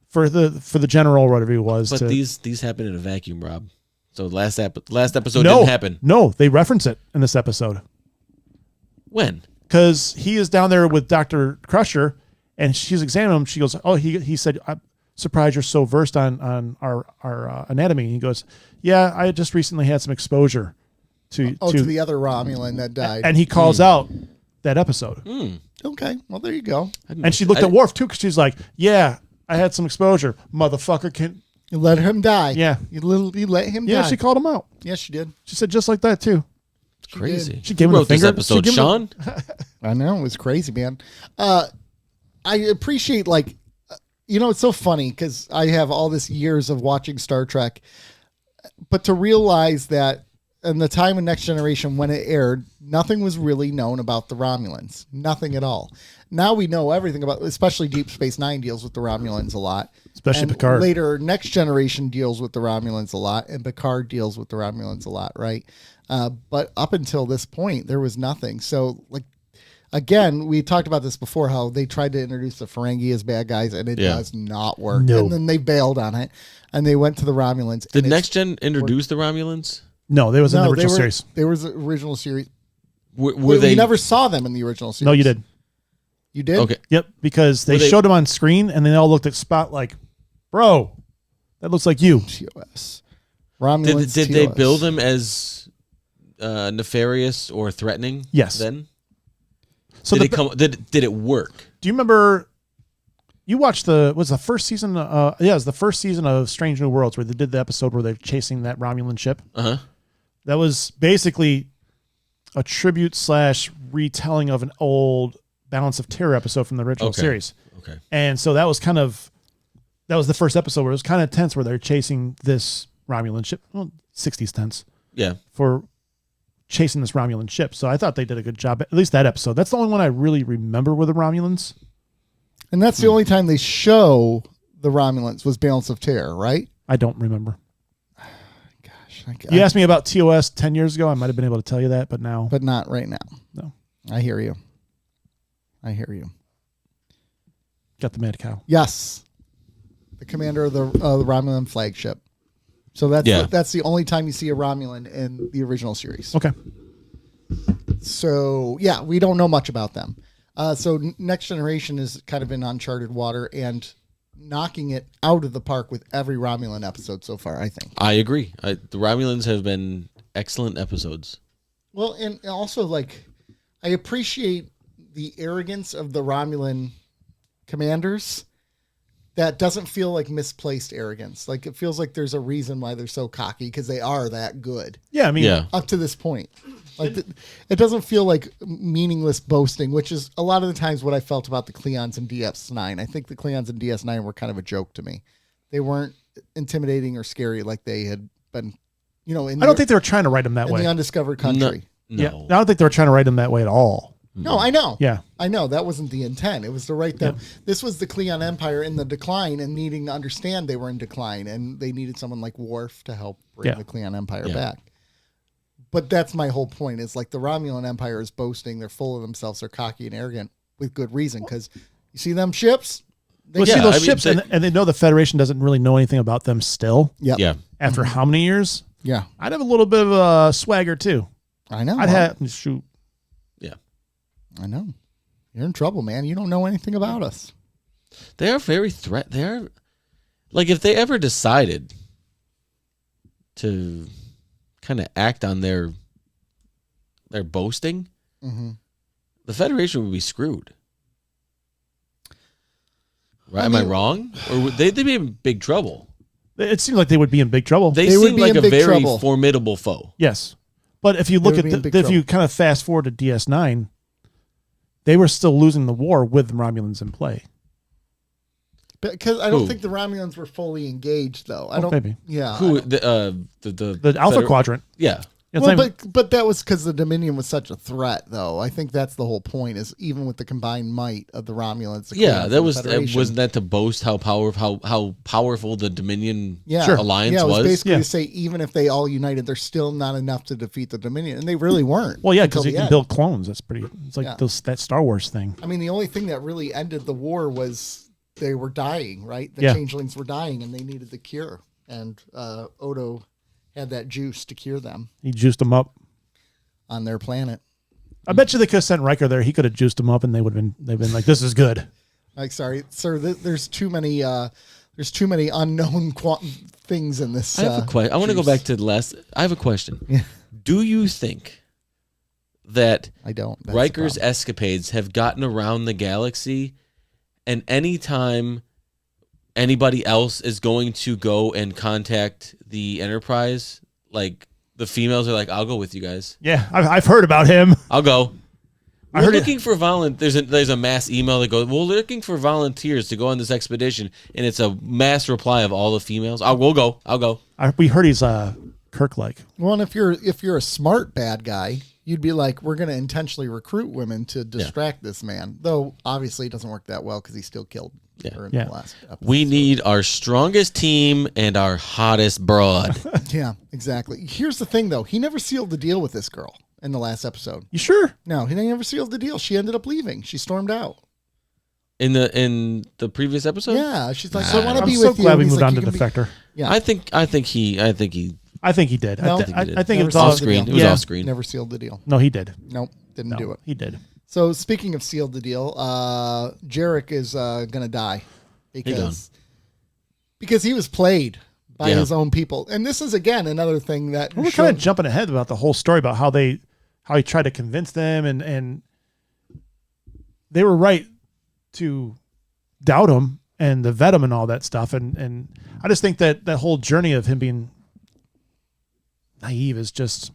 for the general or whatever he was. but to, these happen in a vacuum, Rob. So last episode no, didn't happen. No, they reference it in this episode When? because he is down there with Dr. Crusher and she's examining him. She goes, "Oh, he said, I'm surprised you're so versed on our anatomy." And he goes, "Yeah, I just recently had some exposure to the other Romulan that died. and he calls out that episode. Okay, well, there you go. And she looked at Worf too because she's like, "Yeah, I had some exposure, motherfucker." Can You let him die. Yeah. You let him yeah, die. she called him out. Yes, she did. She said just like that too. Crazy. She gave Who him the wrote this finger. episode, She gave him Sean? I know, it was crazy, man. I appreciate, like, it's so funny because I have all this years of watching Star Trek, but to realize that in the time of Next Generation when it aired, nothing was really known about the Romulans. Nothing at all. Now we know everything about, especially Deep Space Nine deals with the Romulans a lot. Especially and Picard. Later, Next Generation deals with the Romulans a lot, and Picard deals with the Romulans a lot, right? But up until this point, there was nothing. So, like, again, we talked about this before, how they tried to introduce the Ferengi as bad guys, and it does not work. No. And then they bailed on it, and they went to the Romulans. Did and Next Gen introduce the Romulans? No, they was in the original series. They were the original series. Were We they never saw them in the original series. No, you did. You did? Okay. Yep, because they Were they- showed him on screen and they all looked at Spot like, bro, that looks like you. TOS. Romulans. Did they TOS. build him as nefarious or threatening? Yes. Then So did it work? do you remember? You watched the first season? It was the first season of Strange New Worlds where they did the episode where they're chasing that Romulan ship. Uh huh. That was basically a tribute / retelling of an old Balance of Terror episode from the original series. Okay. And so that was the first episode where it was kind of tense where they're chasing this Romulan ship. Well, 60s tense Yeah. for chasing this Romulan ship. So I thought they did a good job. At least that episode. That's the only one I really remember with the Romulans. And that's the only time they show the Romulans was Balance of Terror, right? I don't remember. Gosh. You asked me about TOS 10 years ago. I might have been able to tell you that, but now. But not right now. No. I hear you. Got the mad cow. Yes. The commander of the Romulan flagship. So that's the only time you see a Romulan in the original series. Okay. So, yeah, we don't know much about them. So Next Generation is kind of in uncharted water and knocking it out of the park with every Romulan episode so far, I think. I agree. The Romulans have been excellent episodes. Well, and also, like, I appreciate the arrogance of the Romulan commanders. That doesn't feel like misplaced arrogance. Like, it feels like there's a reason why they're so cocky because they are that good. Yeah, I mean, Yeah. Up to this point. Like, it doesn't feel like meaningless boasting, which is a lot of the times what I felt about the Klingons in DS9. I think the Klingons in DS9 were kind of a joke to me. They weren't intimidating or scary like they had been, I don't think they were trying to write them that in way. the undiscovered country. No. Yeah, I don't think they were trying to write them that way at all. No, I know. Yeah. I know. That wasn't the intent. It was to write them. Yeah. This was the Klingon Empire in the decline and needing to understand they were in decline, and they needed someone like Worf to help bring the Klingon Empire back. But that's my whole point, is like the Romulan Empire is boasting. They're full of themselves. They're cocky and arrogant with good reason, because you see them ships? Well, see those ships, and they know the Federation doesn't really know anything about them still. Yep. Yeah. After how many years? Yeah. I'd have a little bit of a swagger too. I know. I'd have shoot. Yeah. I know. You're in trouble, man. You don't know anything about us. They are very They are, like, if they ever decided to kind of act on their boasting, the Federation would be screwed. Right? Am I wrong? Or would they'd be in big trouble. It seems like they would be in big trouble. They would seem be like in a big very trouble. formidable foe. Yes, but if you look would at be in big if you trouble. kind of fast forward to DS9, they were still losing the war with the Romulans in play. Because I don't Who? think the Romulans were fully engaged, though. I don't. maybe. Yeah. Who the The Alpha Quadrant. Yeah. It's Well, not even- but that was because the Dominion was such a threat, though. I think that's the whole point. Is even with the combined might of the Romulans, the Yeah, Klingons, that and was the Federation. wasn't that to boast how powerful the Dominion Yeah. alliance Yeah, it was was? basically Yeah. to say even if they all united, there's still not enough to defeat the Dominion, and they really weren't. well, yeah, until because you the can end. build clones. That's pretty. It's like Yeah. that Star Wars thing. I mean, the only thing that really ended the war was they were dying, right? The Yeah. changelings were dying, and they needed the cure. And Odo had that juice to cure them He juiced them up. on their planet. I bet you they could have sent Riker there. He could have juiced them up, and they've been like, "This is good." Like, sorry, sir. There's too many. There's too many unknown things in this. I have a question. I want to go back to the last. I have a question. Yeah. Do you think that I don't. That's the Riker's problem. escapades have gotten around the galaxy, and anytime anybody else is going to go and contact the Enterprise, like the females are like, "I'll go with you guys. Yeah, I've heard about him. I'll go." I We're heard it- looking for There's a mass email that goes, "We're looking for volunteers to go on this expedition," and it's a mass reply of all the females. We'll go. I'll go. We heard he's Kirk-like. Well, and if you're a smart bad guy, you'd be like, we're going to intentionally recruit women to distract this man. Though obviously it doesn't work that well because he still killed her in Yeah. the last episode. We need our strongest team and our hottest broad. Yeah, exactly. Here's the thing, though. He never sealed the deal with this girl in the last episode. You sure? No, he never sealed the deal. She ended up leaving. She stormed out. In the previous episode? Yeah, she's like, I want to I'm be so with you. glad we He's moved like, on to "You can be-" Defector. Yeah, I think he I think he did. No. I I think he I did. think Never it's saw all off screen. It was yeah. off screen. never sealed the deal. No, he did. Nope, didn't No, do it. he did. So speaking of sealed the deal, Jarek is going to die because he was played by his own people. And this is, again, another thing that we're kind of jumping ahead about the whole story about how he tried to convince them and they were right to doubt him and to vet him and all that stuff. And I just think that whole journey of him being naive is just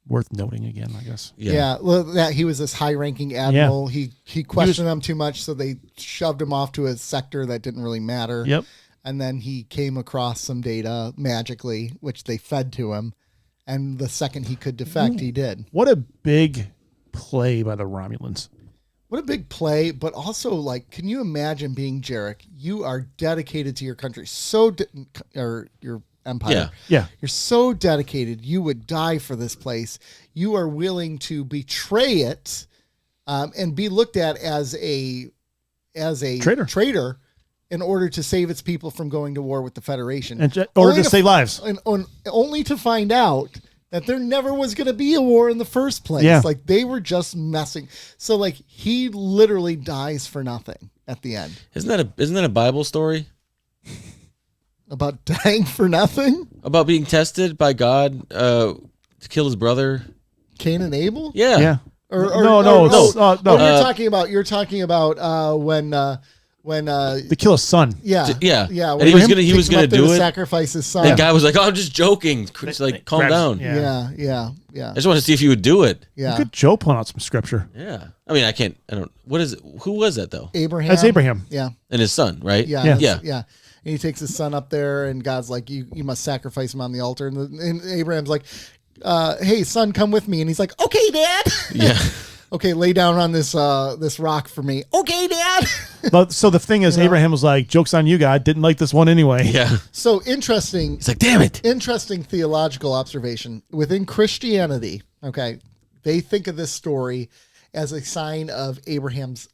worth noting again, I guess. Yeah. Well, that he was this high-ranking admiral. Yeah. He questioned them too much, so they shoved him off to a sector that didn't really matter. Yep. And then he came across some data magically, which they fed to him. And the second he could defect, he did. What a big play by the Romulans. What a big play, but also, like, can you imagine being Jarek? You are dedicated to your country, or your empire. Yeah. You're so dedicated, you would die for this place. You are willing to betray it and be looked at as a traitor in order to save its people from going to war with the Federation. In order to save lives. And only to find out that there never was going to be a war in the first place. Yeah. Like, they were just messing. So, like, he literally dies for nothing at the end. Isn't that a Bible story? About dying for nothing? About being tested by God to kill his brother? Cain and Abel? Yeah. Yeah. No. You're talking about when to kill his son. Yeah. And he was gonna do it. Sacrifice his son. And the guy was like, "Oh, I'm just joking." It's like, calm down. Yeah. I just want to see if you would do it. Yeah. Good Joe pulling out some scripture. Yeah. I mean, I don't. What is it? Who was that though? Abraham. That's Abraham. Yeah. And his son, right? Yeah. And he takes his son up there, and God's like, "You must sacrifice him on the altar." And Abraham's like, "Hey, son, come with me." And he's like, "Okay, Dad." Yeah. Okay, lay down on this rock for me. Okay, Dad. But so the thing is, Abraham was like, "Joke's on you, God. Didn't like this one anyway." Yeah. So interesting. He's like, "Damn it." Interesting theological observation within Christianity. Okay, they think of this story as a sign of Abraham's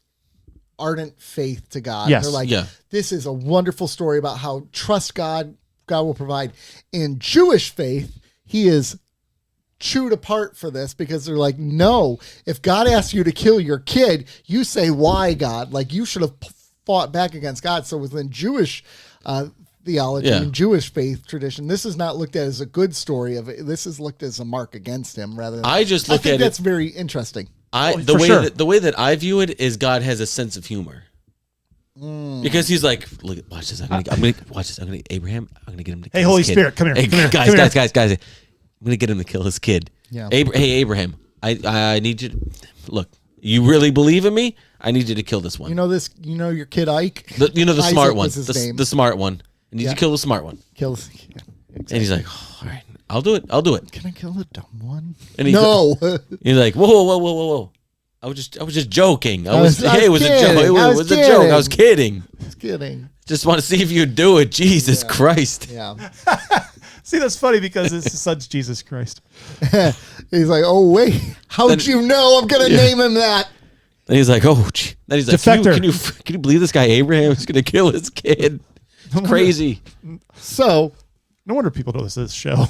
ardent faith to God. Yes. They're like, this is a wonderful story about how trust God will provide. In Jewish faith, he is chewed apart for this because they're like, no, if God asks you to kill your kid, you say, why, God? Like, you should have fought back against God. So within Jewish theology and Jewish faith tradition, this is not looked at as a good story of it. This is looked as a mark against him rather than I think that's very interesting. The way that I view it is God has a sense of humor. Because he's like, look, watch this. I'm gonna watch this. Abraham. I'm gonna get him to kill Hey, Holy his kid. Spirit, come here. Hey, come here. guys. I'm gonna get him to kill his kid. Yeah. Hey, Abraham. I need you to look. You really believe in me? I need you to kill this one. You know this. You know your kid Ike. The Isaac smart one. was his name. The smart one. I need you to kill the smart one. Kills. Yeah, exactly. And he's like, oh, all right, I'll do it. Can I kill the dumb one? And no. He's like, whoa. I was just joking. It was a joke. It was a joke. I was kidding. Just want to see if you'd do it. Jesus Christ. Yeah. See, that's funny because it's his son's Jesus Christ. He's like, oh, wait. How'd you know I'm going to name him that? And he's like, oh, gee. Then he's like, Defector. Can you believe this guy Abraham is going to kill his kid? It's crazy. So. No wonder people know this show.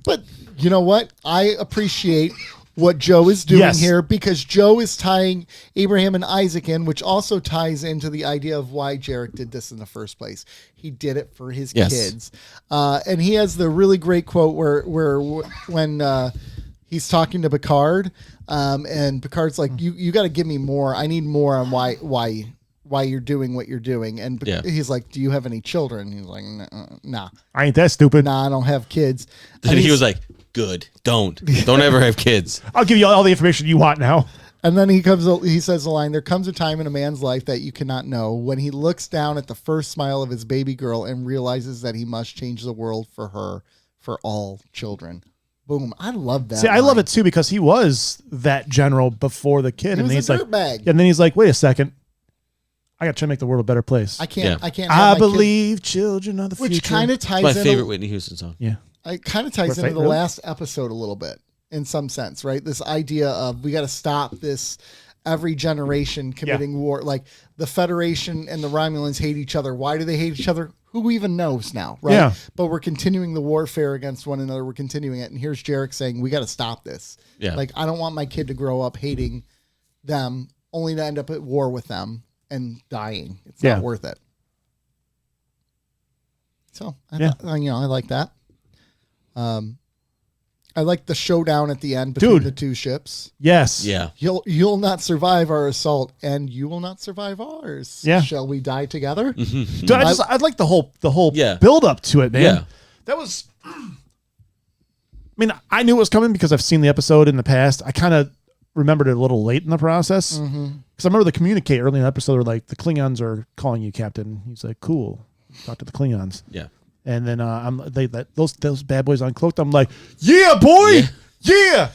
But you know what? I appreciate what Joe is doing here because Joe is tying Abraham and Isaac in, which also ties into the idea of why Jarek did this in the first place. He did it for his kids. And he has the really great quote where when he's talking to Picard, and Picard's like, you got to give me more. I need more on why you're doing what you're doing. And he's like, do you have any children? He's like, nah. I ain't that stupid. Nah, I don't have kids. And he was like, good. Don't ever have kids. I'll give you all the information you want now. And then he says the line, there comes a time in a man's life that you cannot know when he looks down at the first smile of his baby girl and realizes that he must change the world for her, for all children. Boom. I love that. See, I love it too because he was that general before the kid. He was he's a like, dirtbag. And then he's like, wait a second. I got to try to make the world a better place. I can't. I believe children of the future. Which kind of ties my favorite Whitney Houston song. Yeah. It kind of ties into the last episode a little bit in some sense, right? This idea of we got to stop this every generation committing war. Like the Federation and the Romulans hate each other. Why do they hate each other? Who even knows now, right? Yeah. But we're continuing the warfare against one another. We're continuing it. And here's Jarek saying, we got to stop this. Yeah. Like, I don't want my kid to grow up hating them only to end up at war with them and dying. It's Yeah. not worth it. So, I like that. I like the showdown at the end between Dude. the two ships. Yes. Yeah. You'll not survive our assault, and you will not survive ours. Yeah. Shall we die together? Dude, I like the whole Yeah. build up to it, man. Yeah. That was. I mean, I knew it was coming because I've seen the episode in the past. I kind of remembered it a little late in the process because I remember the communique early in the episode were like, the Klingons are calling you, Captain. He's like, cool. Talk to the Klingons. Yeah. And then those bad boys uncloaked. I'm like, yeah, boy, yeah.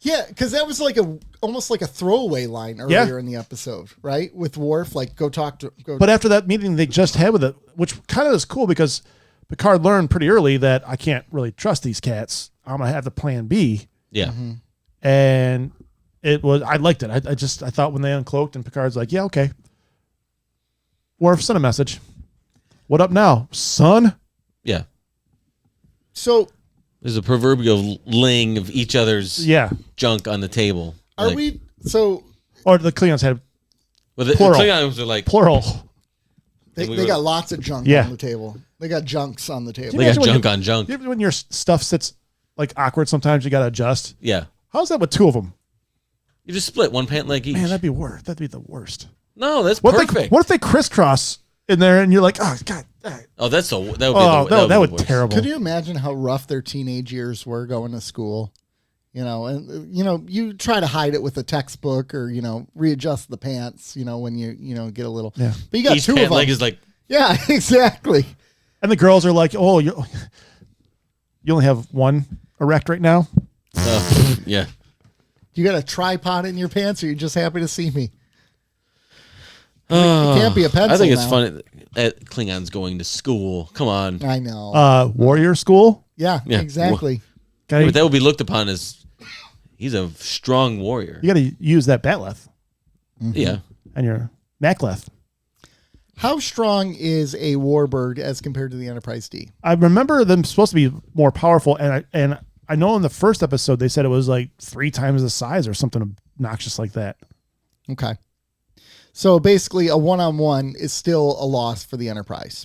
Yeah, because that was like almost like a throwaway line earlier in the episode, right? With Worf, like go talk to. But after that meeting they just had with it, which kind of is cool because Picard learned pretty early that I can't really trust these cats. I'm gonna have the plan B, Yeah. and I liked it. I thought when they uncloaked and Picard's like, yeah, okay. Worf, send a message. What up now, son? Yeah. So There's a proverbial laying of each other's Yeah. junk on the table. are Like- we? So Or the Klingons had Well, the Plural. Klingons are like, plural. they, we they were- got lots of junk Yeah. on the table. They got junks on the table. they got Imagine when junk you- on junk. You ever- when your stuff sits like awkward, sometimes you got to adjust. Yeah. How's that with two of them? You just split one pant leg each. Man, that'd be worse. That'd be the worst. No, that's What perfect. if they crisscross in there and you're like, oh, God. Oh, that would be That would be worst. terrible. Could you imagine how rough their teenage years were going to school? And you try to hide it with a textbook or readjust the pants. When you get a little. Yeah. But you got Each two of pant them. leg is like, Yeah, exactly. And the girls are like, oh, you only have one erect right now? yeah. You got a tripod in your pants, or you're just happy to see me? It can't be a pencil. I think it's now. funny at Klingons going to school. Come on. I know. Warrior school? Yeah, Yeah. exactly. Okay. But that would be looked upon as he's a strong warrior. You got to use that batleth Yeah. and your macleth. How strong is a warbird as compared to the Enterprise D? I remember them supposed to be more powerful, and I know in the first episode they said it was like 3 times the size or something obnoxious like that. Okay. So basically, a one-on-one is still a loss for the Enterprise.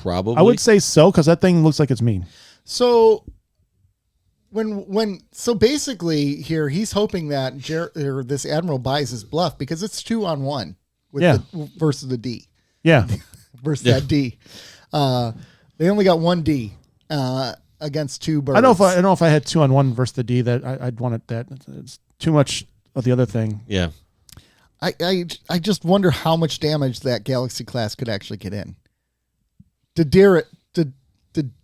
Probably. I would say so because that thing looks like it's mean. So so basically here he's hoping that this admiral buys his bluff because it's 2-on-1 with versus the D Yeah. versus that D. They only got 1 D against 2 birds. I don't know if I had 2-on-1 versus the D that I'd want it that. It's too much of the other thing. Yeah. I just wonder how much damage that Galaxy class could actually get in. The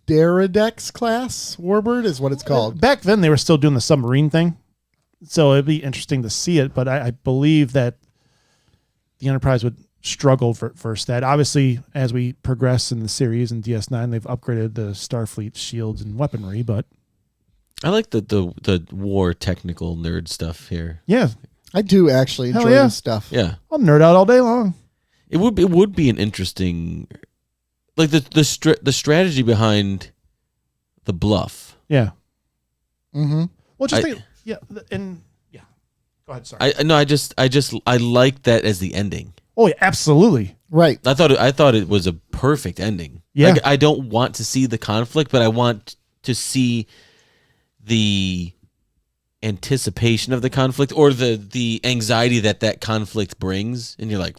Deridex class warbird is what it's called. Back then they were still doing the submarine thing, so it'd be interesting to see it. But I believe that the Enterprise would struggle for that. Obviously, as we progress in the series in DS9, they've upgraded the Starfleet shields and weaponry. But I like the war technical nerd stuff here. yeah, I do actually Hell enjoy yeah. this stuff. Yeah. I'll nerd out all day long. It would be an interesting, like the strategy behind the bluff. Yeah. Mm-hmm. Well, just I- think, yeah, and yeah. Go ahead. Sorry. I like that as the ending. Oh yeah, absolutely. Right. I thought it was a perfect ending. Yeah. Like, I don't want to see the conflict, but I want to see the anticipation of the conflict or the anxiety that conflict brings. And you're like,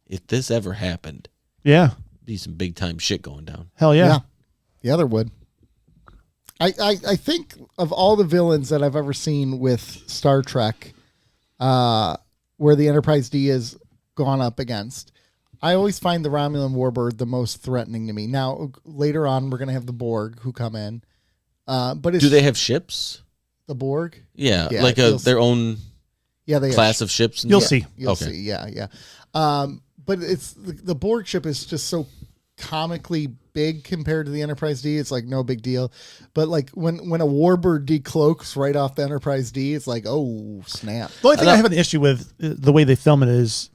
if this ever happened, Yeah. be some big time shit going down. Hell yeah. Yeah. The other would. I think of all the villains that I've ever seen with Star Trek, where the Enterprise D has gone up against, I always find the Romulan Warbird the most threatening to me. Now, later on, we're going to have the Borg who come in. But it's Do they have ships? the Borg? Yeah, Yeah, like you'll their own Yeah, they class have. of ships. And You'll yeah. see. You'll Okay. see. Yeah. But it's the Borg ship is just so comically big compared to the Enterprise D. It's like no big deal. But like when a Warbird decloaks right off the Enterprise D, it's like, oh snap. The only thing I have an issue with the way they film it is,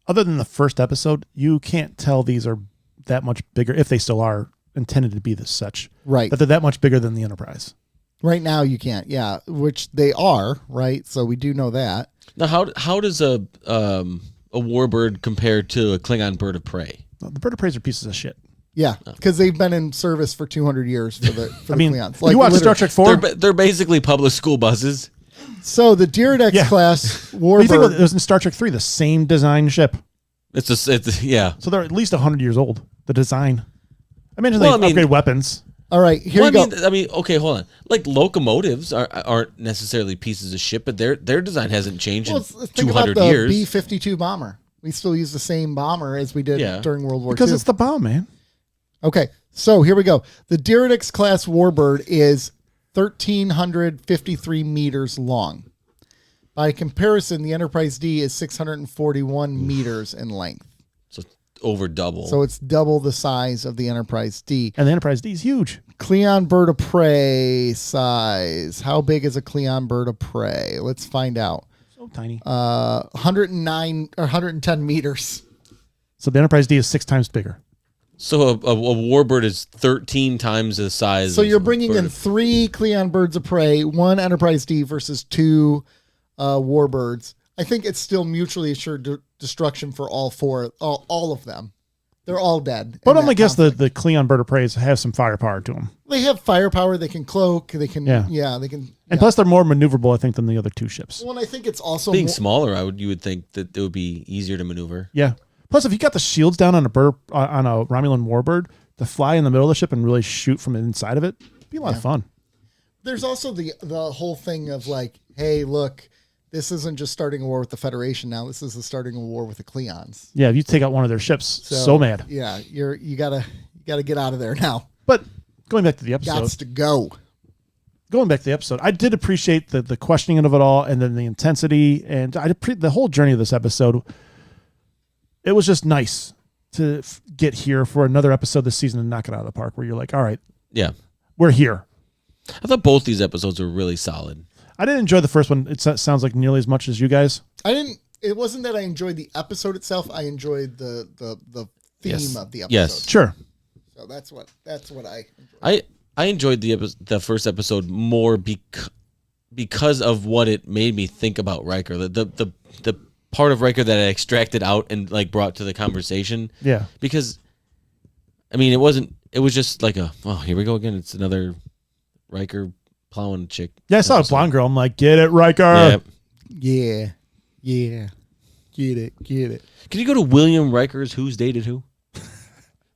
other than the first episode, you can't tell these are that much bigger, if they still are intended to be this such, Right. that they're that much bigger than the Enterprise. Right now you can't, yeah, which they are, right? So we do know that. Now, how does a warbird compare to a Klingon bird of prey? The bird of prey are pieces of shit. Yeah, because they've been in service for 200 years for the Klingons. You watch Star Trek 4? They're basically public school buses. So the Defector class What do you think warbird. it was in Star Trek 3, the same design ship. It's yeah. So they're at least 100 years old, the design. I imagine Well, they upgrade weapons. All right, here Well, you go. I mean, okay, hold on. Like locomotives aren't necessarily pieces of shit, but their design hasn't changed Well, in think 200 about the years. B-52 bomber. We still use the same bomber as we did during World War II. Because it's the bomb, man. Okay, so here we go. The Defector class warbird is 1,353 meters long. By comparison, the Enterprise D is 641 meters in length. So over double. So it's double the size of the Enterprise D. And the Enterprise D is huge. Klingon bird of prey size. How big is a Klingon bird of prey? Let's find out. So tiny. 109 or 110 meters. So the Enterprise D is 6 times bigger. So a warbird is 13 times the size. So of you're a bringing bird in of- 3 Klingon birds of prey, 1 Enterprise D versus 2 warbirds. I think it's still mutually assured destruction for all 4, all of them. They're all dead. But in I'm going that to guess conflict. the Klingon bird of prey have some firepower to them. They have firepower. They can cloak. They can. Yeah. They can. And yeah. plus, they're more maneuverable, I think, than the other 2 ships. Well, and I think it's also being more, smaller, you would think that it would be easier to maneuver. Yeah. Plus, if you got the shields down on a Romulan warbird, to fly in the middle of the ship and really shoot from inside of it, it'd be a lot of fun. there's also the whole thing of like, hey, look, this isn't just starting a war with the Federation now. This is starting a war with the Klingons. Yeah, if you take out one of their ships, so mad. Yeah, you gotta get out of there now. But going back to the episode, Gots to go. I did appreciate the questioning of it all, and then the intensity, and the whole journey of this episode. It was just nice to get here for another episode this season and knock it out of the park. Where you're like, all right, Yeah. we're here. I thought both these episodes were really solid. I didn't enjoy the first one. It sounds like nearly as much as you guys. It wasn't that I enjoyed the episode itself. I enjoyed the theme of the episode. Yes. Sure. So that's what I enjoyed. I enjoyed the first episode more because of what it made me think about Riker. The part of Riker that I extracted out and like brought to the conversation. Yeah. Because I mean, it was just like here we go again. It's another Riker plowing chick. Yeah, I saw a blonde girl. I'm like, get it, Riker. Yeah. Yeah. Get it. Can you go to William Riker's Who's Dated Who?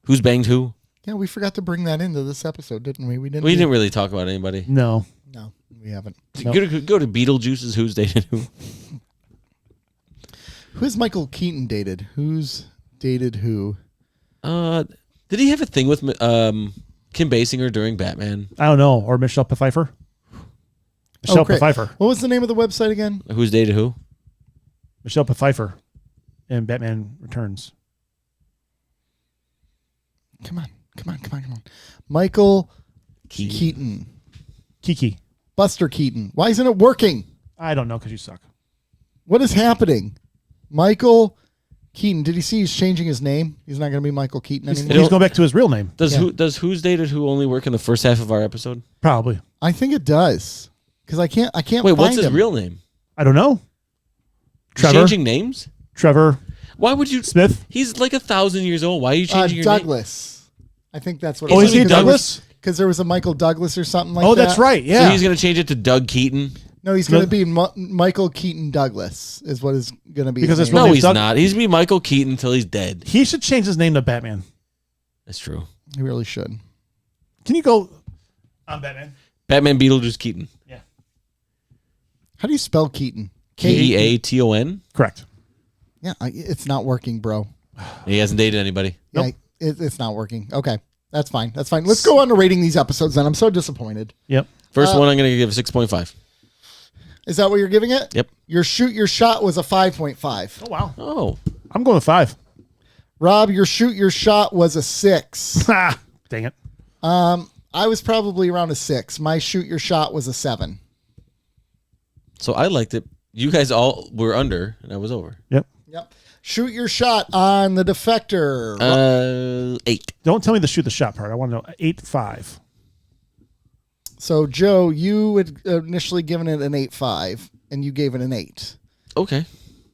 Who's Banged Who? Yeah, we forgot to bring that into this episode, didn't we? We didn't. We didn't really talk about anybody. No. No, we haven't. Nope. Go to Beetlejuice's Who's Dated Who? Who's Michael Keaton dated? Who's dated who? Did he have a thing with Kim Basinger during Batman? I don't know. Or Michelle Pfeiffer. Michelle great. Pfeiffer. What was the name of the website again? Who's Dated Who? Michelle Pfeiffer in Batman Returns. Come on. Michael Keaton. Keaton. Kiki. Buster Keaton. Why isn't it working? I don't know because you suck. What is happening? Michael Keaton. Did he see he's changing his name? He's not going to be Michael Keaton anymore. He's going back to his real name. Does Yeah. Who's Dated Who only work in the first half of our episode? Probably. I think it does because I can't. Wait, find what's his him. real name? I don't know. He's Trevor. changing names? Trevor Why would you? Smith. He's like 1,000 years old. Why are you changing your name? Douglas. I think that's what. Oh, is he Douglas? Douglas? Because there was a Michael Douglas or something like that. Oh, that's right. So Yeah. he's gonna change it to Doug Keaton? No, he's going to be Michael Keaton Douglas is what is going to be. Because his it's name. No, name's he's Doug- not. He's gonna be Michael Keaton until he's dead. He should change his name to Batman. That's true. He really should. Can you go on Batman? Batman Beetlejuice Keaton. Yeah. How do you spell Keaton? Keaton. Correct. Yeah, it's not working, bro. He hasn't dated anybody. Yeah, it's not working. Okay, that's fine. That's fine. Let's go on to rating these episodes. Then I'm so disappointed. Yep. First one, I'm gonna give a 6.5. Is that what you're giving it? Yep. Your shot was a 5.5. Oh, wow. Oh, I'm going with 5. Rob, your shot was a 6. Ha! Dang it. I was probably around a 6. My your shot was a 7. so I liked it. You guys all were under, and I was over. Yep. Yep. Shoot your shot on the Defector. 8. Don't tell me the shoot the shot part. I want to know 8.5. So, Joe, you had initially given it an 8.5, and you gave it an 8. Okay.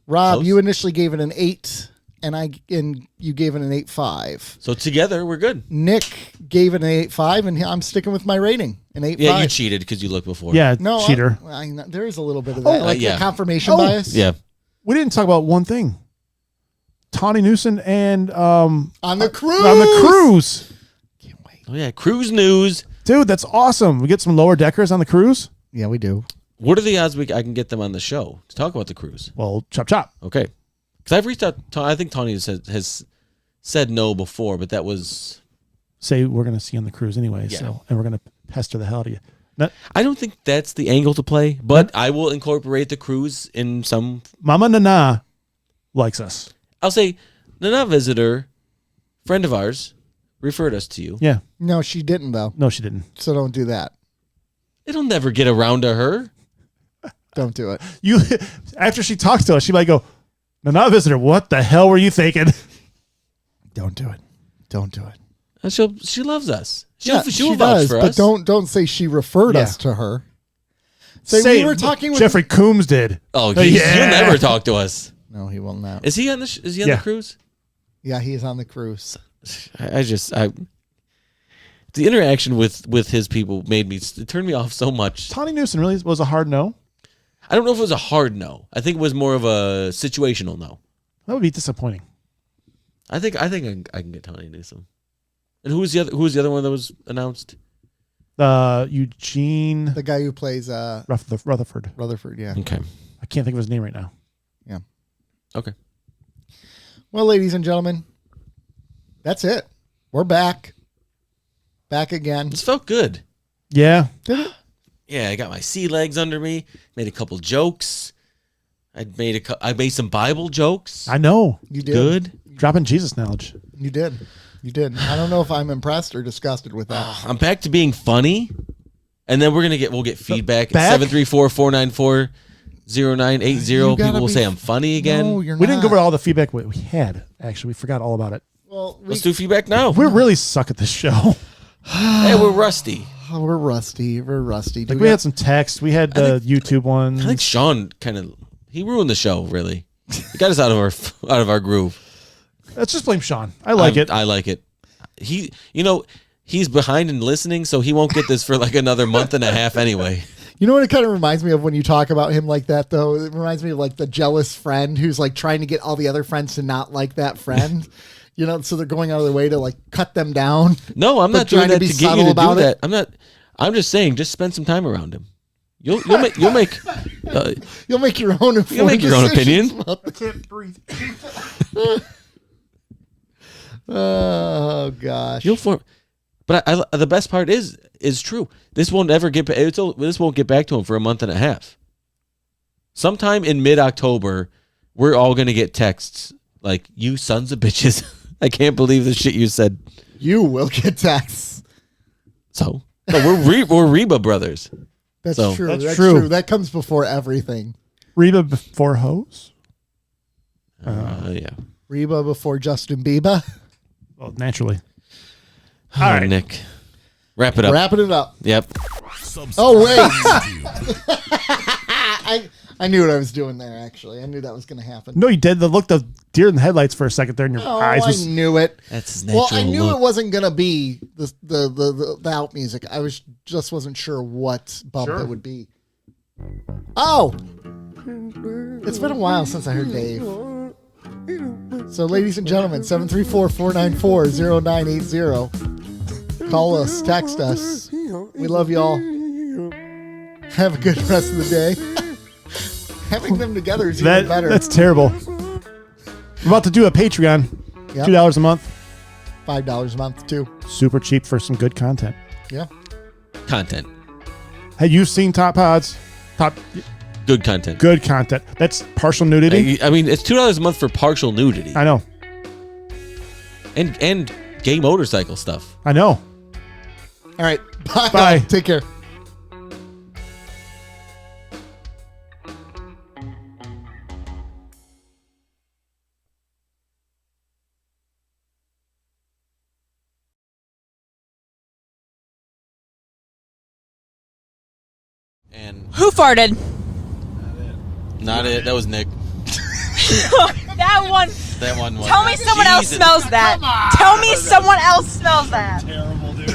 Rob, Close. you initially gave it an 8, and you gave it an 8.5. So together we're good. Nick gave it an 8.5, and I'm sticking with my rating, an 8.5. Yeah, you cheated because you looked before. Yeah, No, cheater. there is a little bit of that, like yeah. the confirmation Oh. bias. Yeah. We didn't talk about one thing. Tawny Newson and On the cruise. on the cruise. Can't wait. Oh yeah. Cruise news. Dude, that's awesome. We get some lower deckers on the cruise. Yeah, we do. What are the odds I can get them on the show to talk about the cruise? Well, chop chop. Okay. Because I've reached out. I think Tony has said no before, but that was. Say we're gonna see you on the cruise anyway. Yeah. So, and we're gonna pester the hell out of you. Not, I don't think that's the angle to play, but I will incorporate the cruise in some. Mama Nana likes us. I'll say, Nana visitor, friend of ours, referred us to you. Yeah. No, she didn't, though. No, she didn't. So don't do that. It'll never get around to her. Don't do it. You after she talks to us, she might go, Nana visitor, what the hell were you thinking? Don't do it. Don't do it. And she loves us. She'll vouch does, for but us. don't say she referred us to her. Say we were talking with Jeffrey Coombs did. Oh, Yeah. he'll never talk to us. No, he will not. Is he on the? Is he on Yeah. the cruise? Yeah, he's on the cruise. The interaction with his people it turned me off so much. Tawny Newson really was a hard no. I don't know if it was a hard no. I think it was more of a situational no. That would be disappointing. I think I can get Tony Newsom. And who was the other one that was announced? Eugene The guy who plays Rutherford. Rutherford, yeah. Okay. I can't think of his name right now. Yeah. Okay. Well, ladies and gentlemen, that's it. We're back. Back again. This felt good. Yeah. Yeah, I got my sea legs under me. Made a couple jokes. I made some Bible jokes. I know. You did. Good. Dropping Jesus knowledge. You did. You did. I don't know if I'm impressed or disgusted with that. I'm back to being funny, and then we'll get feedback. Back? 734-494-0980. You People gotta will be- say I'm funny again. No, you're We not. didn't go over all the feedback we had. Actually, we forgot all about it. Well, Let's do feedback now. We really suck at this show. Hey, we're rusty. we're rusty. We're rusty. Do Like we had some text. We had the YouTube ones. I think Sean he ruined the show. Really, he got us out of our groove. Let's just blame Sean. I like it. I like it. He's behind in listening, so he won't get this for like another month and a half anyway. You know what it kind of reminds me of when you talk about him like that, though? It reminds me of like the jealous friend who's like trying to get all the other friends to not like that friend. So they're going out of their way to like cut them down. No, I'm But not doing trying to that be to get you subtle to do about that. it? I'm not. I'm just saying, just spend some time around him. You'll make You'll make your own informed you'll make your own decisions opinion. about I can't breathe. Oh gosh. You'll form. But the best part is true. This won't ever get. This won't get back to him for a month and a half. Sometime in mid-October, we're all gonna get texts like, "You sons of bitches! I can't believe the shit you said." You will get texts. So no, we're Reba brothers. That's So- true. That's That's true. true. That comes before everything. Reba before hose? Yeah. Reba before Justin Bieber. Well, naturally. All All right, right. Nick. Wrap it up. Wrapping it up. Yep. Oh wait. I knew what I was doing there. Actually, I knew that was going to happen. No, you did. The look of deer in the headlights for a second there in your Oh, eyes. I Was, knew it. That's his natural Well, I knew look. it wasn't going to be the out music. I just wasn't sure what bump it would be. Oh, it's been a while since I heard Dave. So, ladies and gentlemen, 734-494-0980. Call us, text us. We love y'all. Have a good rest of the day. Having them together is even better. that's terrible. We're about to do a Patreon. Yep. $2 a month. $5 a month, too. Super cheap for some good content. Yeah. Content. Have you seen Top Pods? Good content. Good content. That's partial nudity. I mean, it's $2 a month for partial nudity I know. and gay motorcycle stuff. I know. All right. Bye. Bye. Take care. And Who farted? not it. That was Nick. That one. That one was. Tell me someone else Jesus. smells that. Tell me someone else smells that.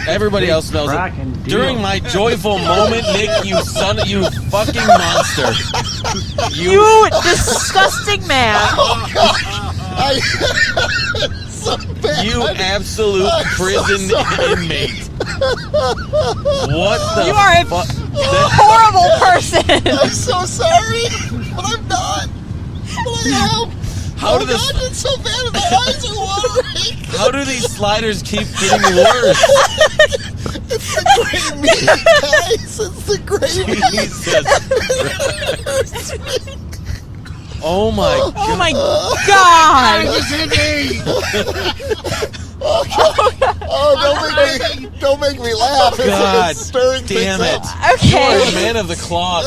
Everybody else smells it. During my joyful moment, Nick, you fucking monster. You disgusting man. So bad. You absolute prison inmate. What the You are a horrible person. I'm so sorry, but I'm not. But I am. How do this? God, it's so bad. My eyes are watering. How do these sliders keep getting worse? It's the gray meat, guys. It's the gray meat. Jesus. Oh my god. Oh my god. Don't make me laugh. God It's stirring damn things it. up. You're a Okay. man of the cloth.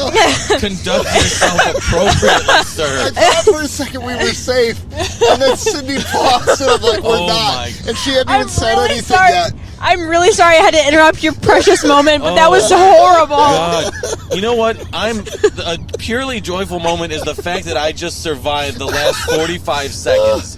Conduct yourself appropriately, I sir. thought for a second we were safe, and then Cindy paused, and I'm like, we're Oh not. my And she hadn't I'm even said really anything sorry. yet. I'm really sorry I had to interrupt your precious moment, but that was Oh, horrible. God. You know what? A purely joyful moment is the fact that I just survived the last 45 seconds.